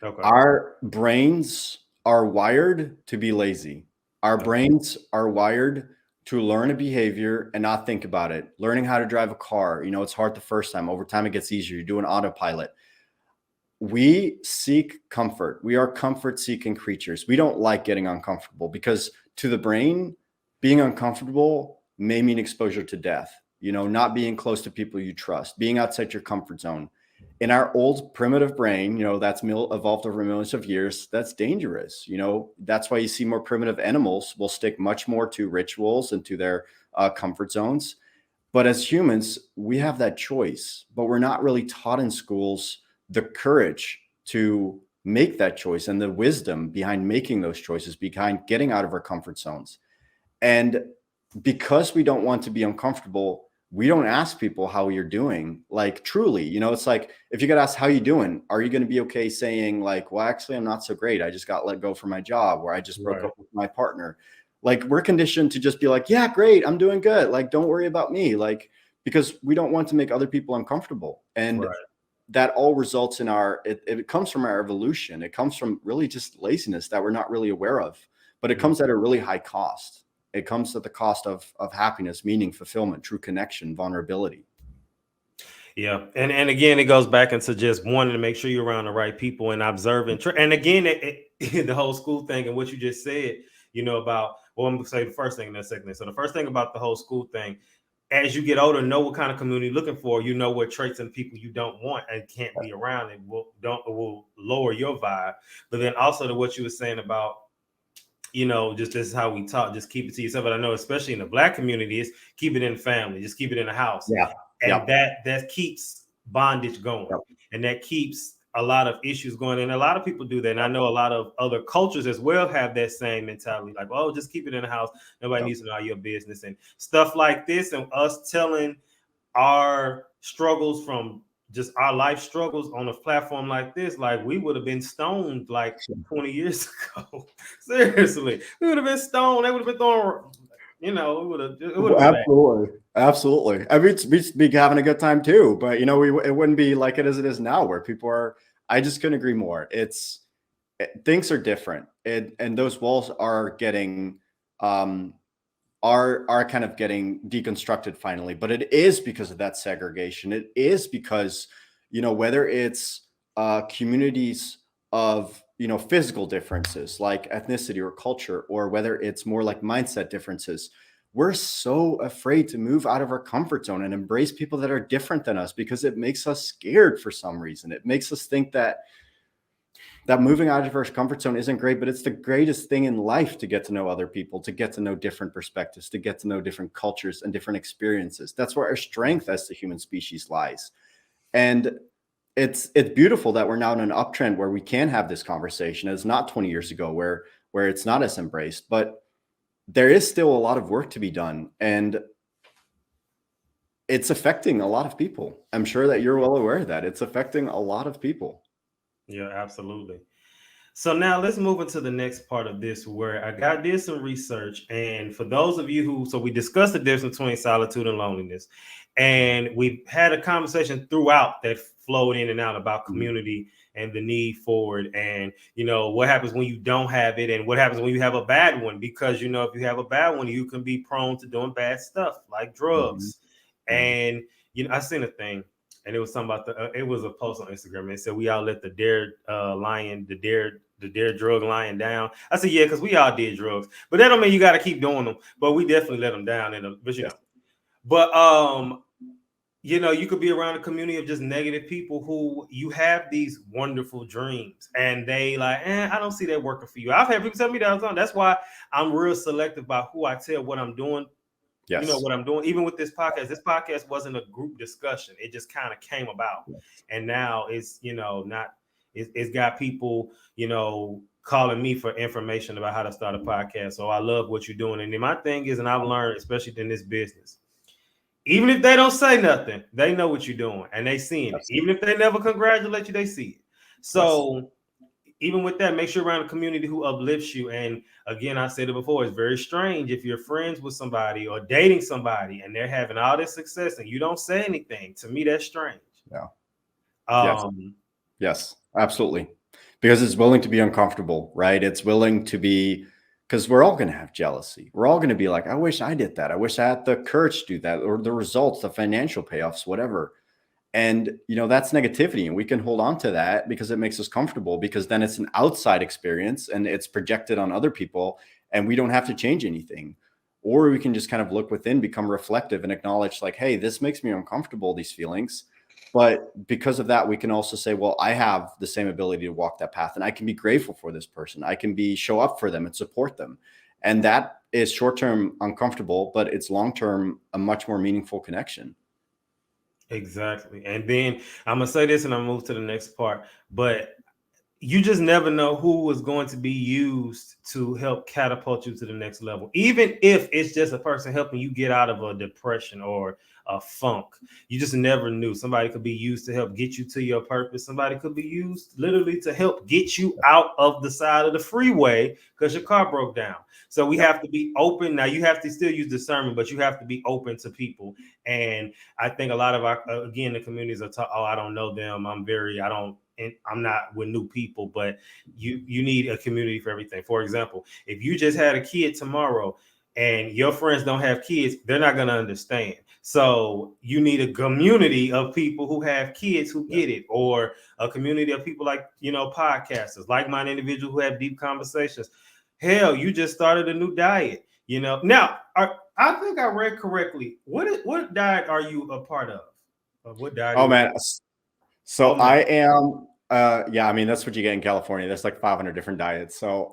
Okay. Our brains are wired to be lazy. Our brains are wired to learn a behavior and not think about it. Learning how to drive a car, you know, it's hard the first time. Over time, it gets easier. You do an autopilot. We seek comfort. We are comfort-seeking creatures. We don't like getting uncomfortable because to the brain, being uncomfortable may mean exposure to death. You know, not being close to people you trust, being outside your comfort zone. In our old primitive brain, you know, that's evolved over millions of years. That's dangerous. You know, that's why you see more primitive animals will stick much more to rituals and to their comfort zones. But as humans, we have that choice, but we're not really taught in schools the courage to make that choice and the wisdom behind making those choices, behind getting out of our comfort zones. And because we don't want to be uncomfortable, we don't ask people how you're doing. Like truly, you know, it's like, if you got asked how you doing, are you going to be okay saying like, well, actually, I'm not so great. I just got let go from my job, or I just broke up with my partner. Like we're conditioned to just be like, yeah, great. I'm doing good. Like, don't worry about me. Like, because we don't want to make other people uncomfortable. And that all results in it comes from our evolution. It comes from really just laziness that we're not really aware of, but it comes at a really high cost. It comes at the cost of happiness, meaning, fulfillment, true connection, vulnerability. Yeah. And again, it goes back into just wanting to make sure you're around the right people and observing. And again, the whole school thing and what you just said, you know, about, well, I'm going to say the first thing and the second thing. So the first thing about the whole school thing, as you get older, know what kind of community you're looking for. You know what traits and people you don't want and can't be around, and will lower your vibe. But then also to what you were saying about, you know, just this is how we talk. Just keep it to yourself. But I know, especially in the Black community, is keep it in the family. Just keep it in the house. Yeah. And that keeps bondage going. And that keeps a lot of issues going. And a lot of people do that. And I know a lot of other cultures as well have that same mentality. Like, oh, just keep it in the house. Nobody needs to know your business and stuff like this. And us telling our struggles from just our life struggles on a platform like this, like we would have been stoned like 20 years ago. Seriously, we would have been stoned. They would have been throwing, it would have been absolutely, absolutely. I mean, we'd be having a good time too, but it wouldn't be like it is now, where people are. I just couldn't agree more. Things are different, and those walls are getting are kind of getting deconstructed finally. But it is because of that segregation. It is because whether it's communities of physical differences like ethnicity or culture, or whether it's more like mindset differences, we're so afraid to move out of our comfort zone and embrace people that are different than us, because it makes us scared for some reason. It makes us think that moving out of our comfort zone isn't great, but it's the greatest thing in life to get to know other people, to get to know different perspectives, to get to know different cultures and different experiences. That's where our strength as the human species lies. And it's beautiful that we're now in an uptrend where we can have this conversation. It's not 20 years ago where it's not as embraced, but there is still a lot of work to be done. And it's affecting a lot of people. I'm sure that you're well aware of that. It's affecting a lot of people. Yeah, absolutely. So now let's move into the next part of this, where I did some research. And for those of you so we discussed the difference between solitude and loneliness. And we had a conversation throughout that flowed in and out about community and the need for it. And, what happens when you don't have it, and what happens when you have a bad one, because, if you have a bad one, you can be prone to doing bad stuff like drugs. And, I seen a thing. And it was something about it was a post on Instagram, and it said we all let the dare drug lion down. I said, yeah, because we all did drugs, but that don't mean you got to keep doing them. But we definitely let them down you could be around a community of just negative people who you have these wonderful dreams, and they like, I don't see that working for you. I've had people tell me that all the time. That's why I'm real selective about who I tell what I'm doing. Yes. What I'm doing, even with this podcast. This podcast wasn't a group discussion. It just kind of came about. Yes. And now it's, it's got people, calling me for information about how to start a podcast. So I love what you're doing. And then my thing is, and I've learned, especially in this business, even if they don't say nothing, they know what you're doing and they seeing it. Even if they never congratulate you, they see it. So even with that, make sure you're around a community who uplifts you. And again, I said it before, it's very strange if you're friends with somebody or dating somebody and they're having all this success and you don't say anything. To me, that's strange. Yeah. Yes, absolutely. Because it's willing to be uncomfortable, right? It's willing to be, because we're all going to have jealousy. We're all going to be like, I wish I did that. I wish I had the courage to do that, or the results, the financial payoffs, whatever. And, that's negativity, and we can hold on to that because it makes us comfortable, because then it's an outside experience and it's projected on other people and we don't have to change anything. Or we can just kind of look within, become reflective and acknowledge like, hey, this makes me uncomfortable, these feelings. But because of that, we can also say, well, I have the same ability to walk that path and I can be grateful for this person. I can show up for them and support them. And that is short-term uncomfortable, but it's long-term a much more meaningful connection. Exactly. And then I'm going to say this and I'll move to the next part, but you just never know who is going to be used to help catapult you to the next level. Even if it's just a person helping you get out of a depression or a funk, you just never knew. Somebody could be used to help get you to your purpose. Somebody could be used literally to help get you out of the side of the freeway because your car broke down. So we have to be open. Now you have to still use discernment, but you have to be open to people. And I think a lot of our, again, the communities are taught, I don't know them. I'm not with new people, but you need a community for everything. For example, if you just had a kid tomorrow and your friends don't have kids, they're not going to understand. So you need a community of people who have kids who get it, or a community of people like, podcasters, like-minded individuals who have deep conversations. Hell, you just started a new diet, Now, I think I read correctly. What diet are you a part of? What diet? Oh, man. So I am, I mean, that's what you get in California. There's like 500 different diets. So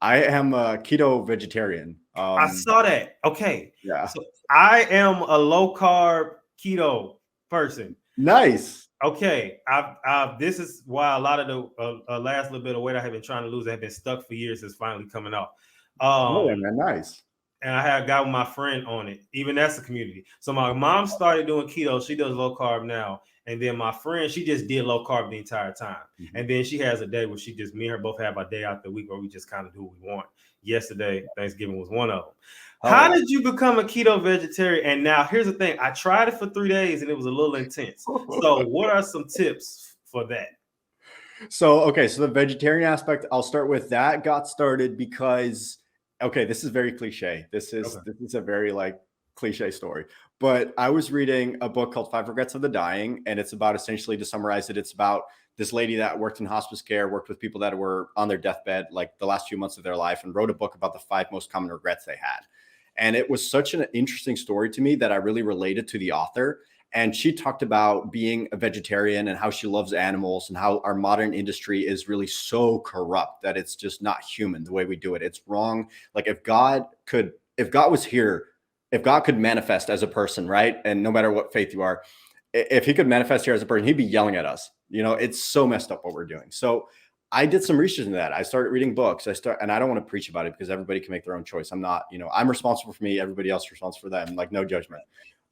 I am a keto vegetarian. I saw that. Okay. Yeah. So I am a low carb keto person. Nice. Okay. This is why a lot of the last little bit of weight I have been trying to lose, I have been stuck for years, is finally coming off. Man, nice. and I had got with my friend on it. Even that's a community. So my mom started doing keto. She does low carb now. And then my friend, she just did low carb the entire time. Mm-hmm. And then she has a day where she just, me and her both have a day out the week where we just kind of do what we want. Yesterday, Thanksgiving was one of them. How did you become a keto vegetarian? And now here's the thing. I tried it for 3 days and it was a little intense. So what are some tips for that? So, okay. So the vegetarian aspect, I'll start with that. Got started because, okay, this is very cliche. This is a very like cliche story, but I was reading a book called 5 Regrets of the Dying. And it's about, essentially, to summarize it, it's about this lady that worked in hospice care, worked with people that were on their deathbed, like the last few months of their life, and wrote a book about the 5 most common regrets they had. And it was such an interesting story to me that I really related to the author. And she talked about being a vegetarian and how she loves animals and how our modern industry is really so corrupt that it's just not human the way we do it. It's wrong. Like if God was here, if God could manifest as a person, right? And no matter what faith you are, if he could manifest here as a person, he'd be yelling at us. You know, it's so messed up what we're doing. So I did some research into that. I started reading books. And I don't want to preach about it because everybody can make their own choice. I'm not, I'm responsible for me. Everybody else is responsible for them. Like, no judgment.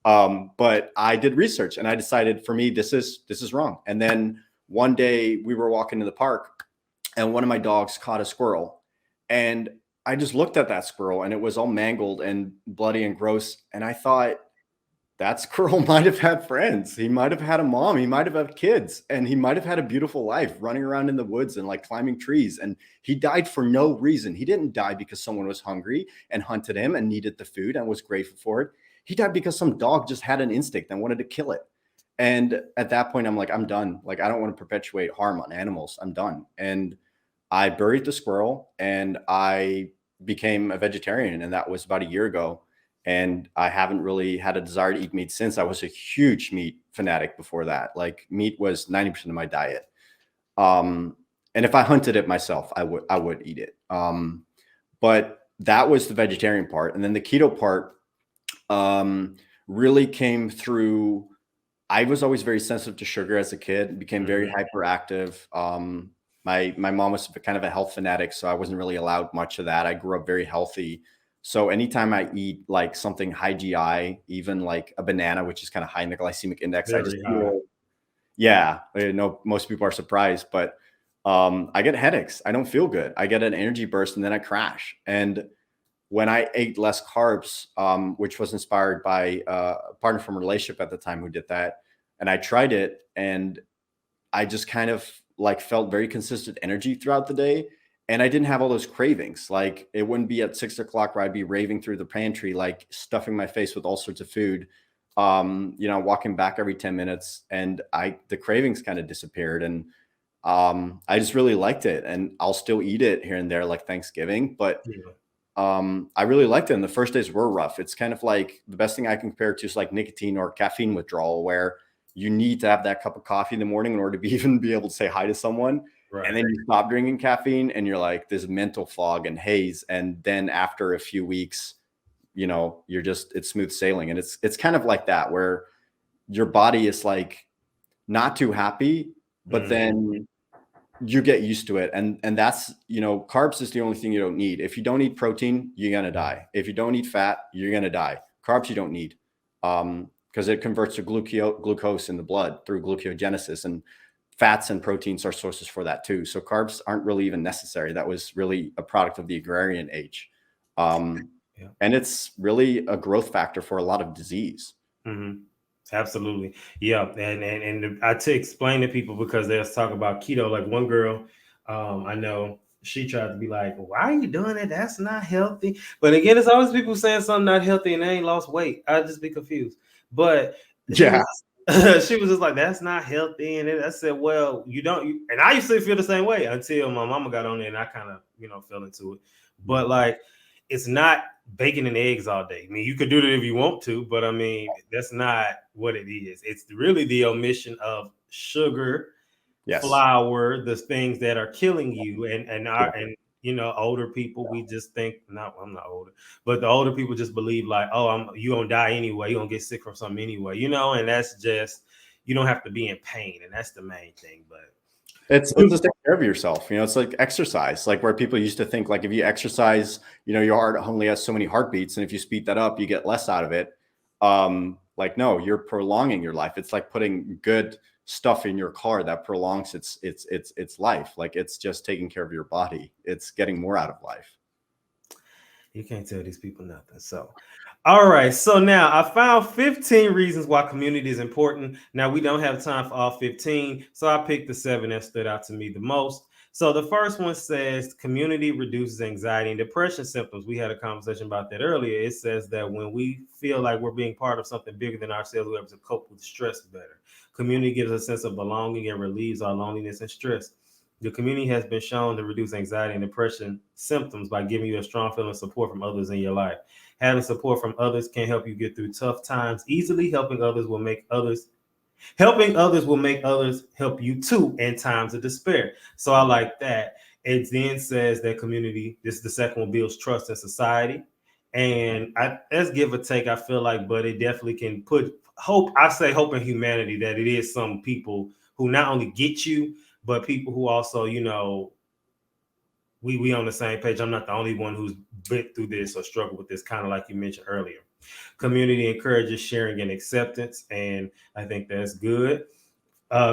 But I did research and I decided, for me, this is wrong. And then one day we were walking in the park and one of my dogs caught a squirrel, and I just looked at that squirrel and it was all mangled and bloody and gross. And I thought, that squirrel might have had friends. He might have had a mom. He might have had kids, and he might have had a beautiful life running around in the woods and like climbing trees. And he died for no reason. He didn't die because someone was hungry and hunted him and needed the food and was grateful for it. He died because some dog just had an instinct and wanted to kill it. And at that point, I'm like, I'm done. Like, I don't want to perpetuate harm on animals. I'm done. And I buried the squirrel and I became a vegetarian. And that was about a year ago. And I haven't really had a desire to eat meat since. I was a huge meat fanatic before that. Like, meat was 90% of my diet. And if I hunted it myself, I would eat it. But that was the vegetarian part. And then the keto part really came through. I was always very sensitive to sugar as a kid, became very hyperactive. My mom was kind of a health fanatic, so I wasn't really allowed much of that. I grew up very healthy. So anytime I eat like something high GI, even like a banana, which is kind of high in the glycemic index, I just feel, yeah, I know most people are surprised, but I get headaches. I don't feel good. I get an energy burst and then I crash. And when I ate less carbs, which was inspired by a partner from a relationship at the time who did that, and I tried it, and I just kind of like felt very consistent energy throughout the day. And I didn't have all those cravings. Like, it wouldn't be at 6 o'clock where I'd be raving through the pantry, like stuffing my face with all sorts of food, walking back every 10 minutes. And the cravings kind of disappeared. And I just really liked it. And I'll still eat it here and there, like Thanksgiving. But I really liked it. And the first days were rough. It's kind of like, the best thing I can compare it to is like nicotine or caffeine withdrawal, where you need to have that cup of coffee in the morning in order to even be able to say hi to someone. Right. And then you stop drinking caffeine and you're like this mental fog and haze. And then after a few weeks, it's smooth sailing. And it's kind of like that, where your body is like not too happy, but then you get used to it. And that's, carbs is the only thing you don't need. If you don't eat protein, you're going to die. If you don't eat fat, you're going to die. Carbs you don't need, because it converts to glucose in the blood through glucogenesis, and fats and proteins are sources for that too. So carbs aren't really even necessary. That was really a product of the agrarian age. And it's really a growth factor for a lot of disease. Mm-hmm. Absolutely. Yeah. And I to explain to people, because they'll talk about keto. Like one girl, I know, she tried to be like, why are you doing it? That's not healthy. But again, it's always people saying something not healthy and they ain't lost weight. I'd just be confused. But yeah. She was just like, that's not healthy. And I said, well, you don't. And I used to feel the same way until my mama got on there and I kind of, fell into it. But like, it's not bacon and eggs all day. I mean, you could do that if you want to, but I mean, that's not what it is. It's really the omission of sugar, flour, the things that are killing you. And older people, we just think, I'm not older, but the older people just believe like, oh, you gonna die anyway, you're gonna get sick from something anyway, and that's just, you don't have to be in pain, and that's the main thing. But It's just take care of yourself. It's like exercise, like where people used to think like if you exercise, your heart only has so many heartbeats, and if you speed that up, you get less out of it. Like no, you're prolonging your life. It's like putting good stuff in your car that prolongs its life. Like it's just taking care of your body. It's getting more out of life. You can't tell these people nothing. So, all right. So now I found 15 reasons why community is important. Now we don't have time for all 15. So I picked the 7 that stood out to me the most. So the first one says community reduces anxiety and depression symptoms. We had a conversation about that earlier. It says that when we feel like we're being part of something bigger than ourselves, we're able to cope with stress better. Community gives us a sense of belonging and relieves our loneliness and stress. The community has been shown to reduce anxiety and depression symptoms by giving you a strong feeling of support from others in your life. Having support from others can help you get through tough times easily. Helping others will make others help you too in times of despair. So I like that. It then says that community, this is the second one, builds trust in society. And as give or take, I feel like, but it definitely can put hope. I say hope in humanity that it is some people who not only get you, but people who also, we on the same page. I'm not the only one who's been through this or struggled with this, kind of like you mentioned earlier. Community encourages sharing and acceptance, and I think that's good.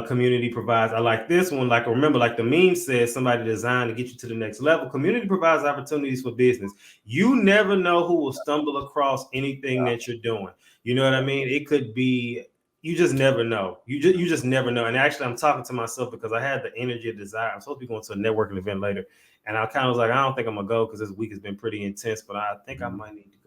Community provides, I like this one, like remember, like the meme says, somebody designed to get you to the next level. Community provides opportunities for business. You never know who will stumble across anything that you're doing. You know what I mean? It could be, you just never know. You just never know. And actually, I'm talking to myself because I had the energy of desire. I'm supposed to be going to a networking event later, and I kind of was like, I don't think I'm gonna go because this week has been pretty intense, but I think I might need to go.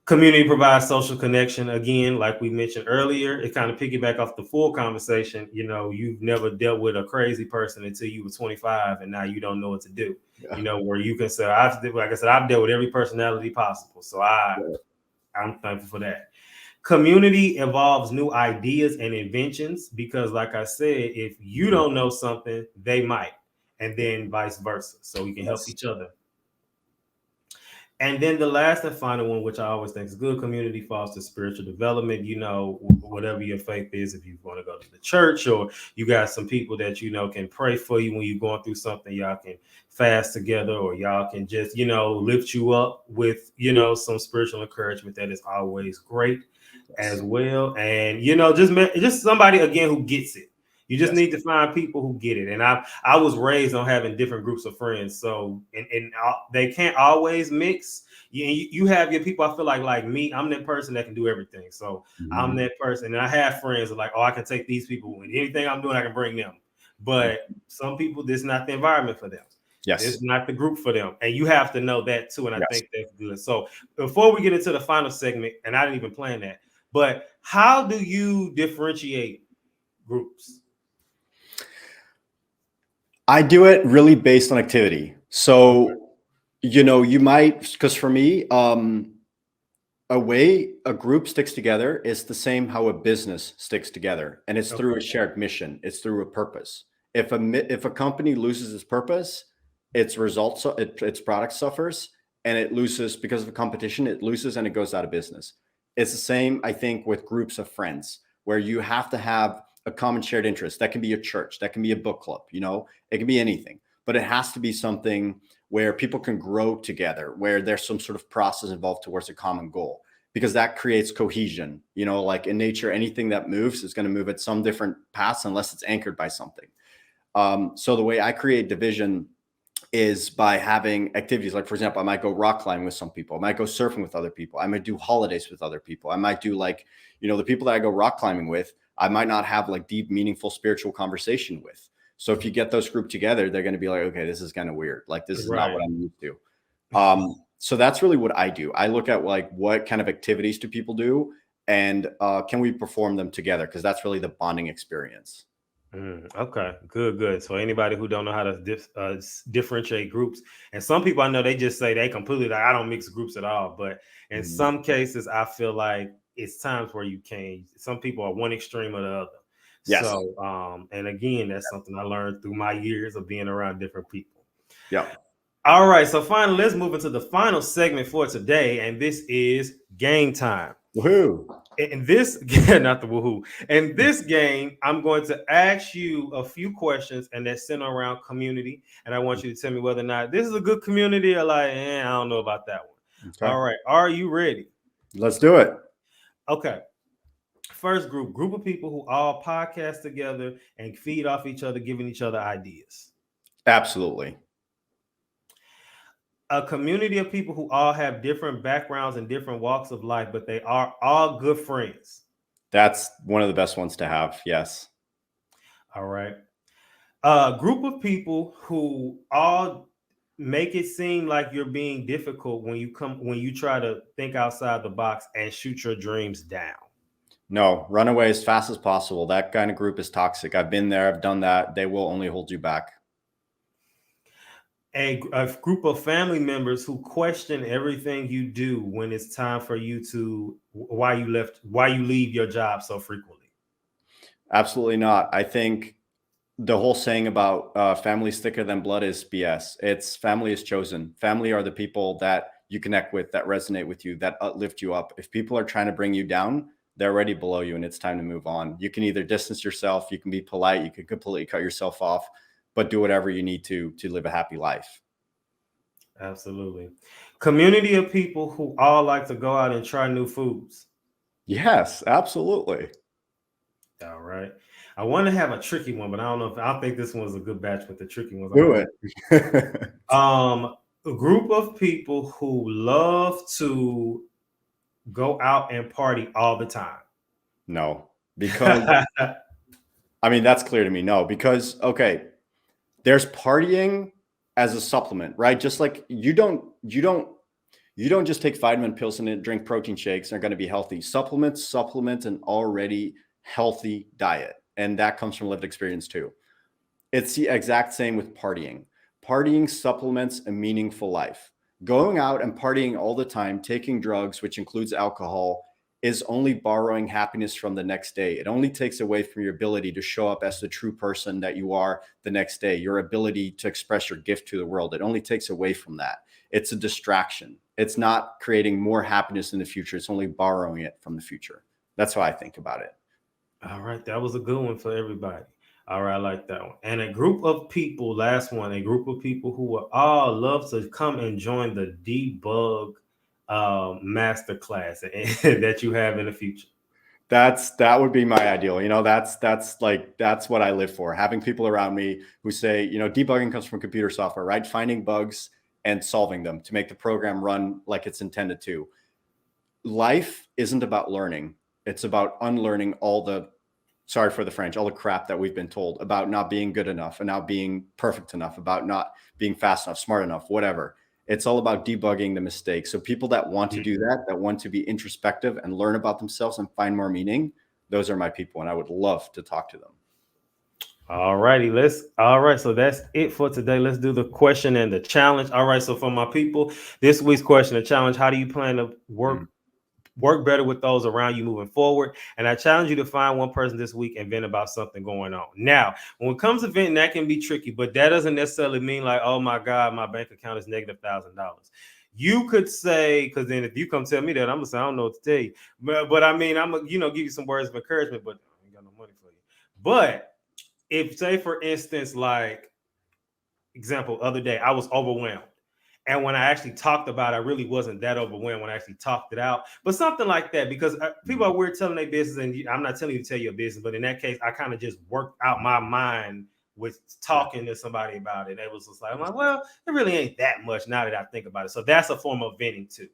Community provides social connection. Again, like we mentioned earlier, it kind of piggyback off the full conversation. You've never dealt with a crazy person until you were 25, and now you don't know what to do. Yeah. Where you can say, I've dealt with every personality possible. So I'm thankful for that. Community involves new ideas and inventions because, like I said, if you don't know something, they might, and then vice versa. So we can help each other. And then the last and final one, which I always think is good, community fosters spiritual development. Whatever your faith is, if you want to go to the church or you got some people that can pray for you when you're going through something, y'all can fast together, or y'all can just lift you up with some spiritual encouragement. That is always great as well. And just somebody again who gets it. You just need to find people who get it. And I was raised on having different groups of friends. So, and they can't always mix. You have your people, I feel like me, I'm that person that can do everything. So I'm that person. And I have friends that are like, oh, I can take these people and anything I'm doing, I can bring them. But some people, this is not the environment for them. Yes. It's not the group for them. And you have to know that too. And I think that's good. So before we get into the final segment, and I didn't even plan that, but how do you differentiate groups? I do it really based on activity. So, you might, because for me, a way a group sticks together is the same how a business sticks together. And it's through a shared mission. It's through a purpose. If a company loses its purpose, its results, its product suffers, and it loses because of competition, it loses and it goes out of business. It's the same, I think, with groups of friends, where you have to have a common shared interest. That can be a church, that can be a book club, it can be anything, but it has to be something where people can grow together, where there's some sort of process involved towards a common goal, because that creates cohesion. Like in nature, anything that moves is going to move at some different paths unless it's anchored by something. So the way I create division is by having activities. Like, for example, I might go rock climbing with some people. I might go surfing with other people. I might do holidays with other people. I might do the people that I go rock climbing with, I might not have deep, meaningful spiritual conversation with. So if you get those grouped together, they're going to be like, okay, this is kind of weird. This is not what I'm used to. So that's really what I do. I look at what kind of activities do people do, and can we perform them together? Because that's really the bonding experience. Okay, good. So anybody who don't know how to differentiate groups, and some people I know, they just say they completely I don't mix groups at all. But in some cases, I feel like it's times where you can. Some people are one extreme or the other. Yes. So, and again, that's something I learned through my years of being around different people. Yeah. All right. So finally, let's move into the final segment for today, and this is game time. Woohoo! In this, not the woohoo. In this game, I'm going to ask you a few questions, and they're centered around community. And I want you to tell me whether or not this is a good community or like, I don't know about that one. Okay. All right. Are you ready? Let's do it. Okay. First group of people who all podcast together and feed off each other, giving each other ideas. Absolutely. A community of people who all have different backgrounds and different walks of life, but they are all good friends. That's one of the best ones to have. Yes. All right. A group of people who all make it seem like you're being difficult when you try to think outside the box and shoot your dreams down. No, run away as fast as possible. That kind of group is toxic. I've been there. I've done that. They will only hold you back. A group of family members who question everything you do when it's time for you to why you leave your job so frequently. Absolutely not. I think the whole saying about family's thicker than blood is BS. It's family is chosen. Family are the people that you connect with, that resonate with you, that lift you up. If people are trying to bring you down, they're already below you and it's time to move on. You can either distance yourself, you can be polite, you can completely cut yourself off, but do whatever you need to live a happy life. Absolutely. Community of people who all like to go out and try new foods. Yes, absolutely. All right. I want to have a tricky one, but I don't think this one's a good batch with the tricky ones. Do it. A group of people who love to go out and party all the time. No, because I mean, that's clear to me. No, because, okay, there's partying as a supplement, right? Just like you don't just take vitamin pills and drink protein shakes and are going to be healthy. Supplements an already healthy diet. And that comes from lived experience too. It's the exact same with partying. Partying supplements a meaningful life. Going out and partying all the time, taking drugs, which includes alcohol, is only borrowing happiness from the next day. It only takes away from your ability to show up as the true person that you are the next day, your ability to express your gift to the world. It only takes away from that. It's a distraction. It's not creating more happiness in the future. It's only borrowing it from the future. That's how I think about it. All right. That was a good one for everybody. All right. I like that one. And a group of people, last one, a group of people who would all love to come and join the debug master class that you have in the future. That would be my ideal. That's what I live for. Having people around me who say, debugging comes from computer software, right? Finding bugs and solving them to make the program run like it's intended to. Life isn't about learning. It's about unlearning all the, sorry for the French, all the crap that we've been told about not being good enough and not being perfect enough, about not being fast enough, smart enough, whatever. It's all about debugging the mistakes. So people that want to do that want to be introspective and learn about themselves and find more meaning, those are my people. And I would love to talk to them. All righty. So that's it for today. Let's do the question and the challenge. All right. So for my people, this week's question and challenge, how do you plan to work better with those around you moving forward? And I challenge you to find one person this week and vent about something going on. Now, when it comes to venting, that can be tricky, but that doesn't necessarily mean like, oh my God, my bank account is negative $1,000. You could say, because then if you come tell me that, I'm gonna say I don't know what to tell you. But I mean, I'm gonna give you some words of encouragement, but I ain't got no money for you. But if, say for instance, like example, other day I was overwhelmed. And when I actually talked about it, I really wasn't that overwhelmed when I actually talked it out. But something like that, because people are weird telling their business, and I'm not telling you to tell your business, but in that case, I kind of just worked out my mind with talking to somebody about it. It was just like, I'm like, well, it really ain't that much now that I think about it. So that's a form of venting too.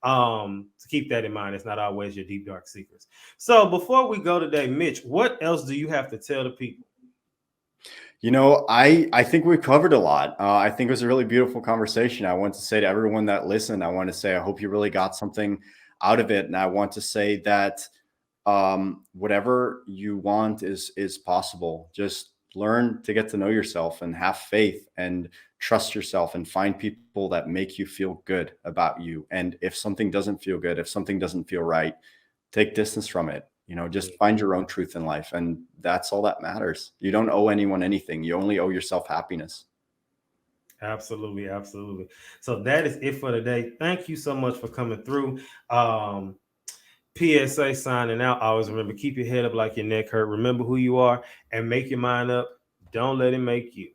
To keep that in mind, it's not always your deep, dark secrets. So before we go today, Mitch, what else do you have to tell the people? I think we covered a lot. I think it was a really beautiful conversation. I want to say to everyone that listened, I want to say, I hope you really got something out of it. And I want to say that whatever you want is possible. Just learn to get to know yourself and have faith and trust yourself and find people that make you feel good about you. And if something doesn't feel good, if something doesn't feel right, take distance from it. Just find your own truth in life. And that's all that matters. You don't owe anyone anything. You only owe yourself happiness. Absolutely. Absolutely. So that is it for today. Thank you so much for coming through. PSA signing out. Always remember, keep your head up like your neck hurt. Remember who you are and make your mind up. Don't let it make you.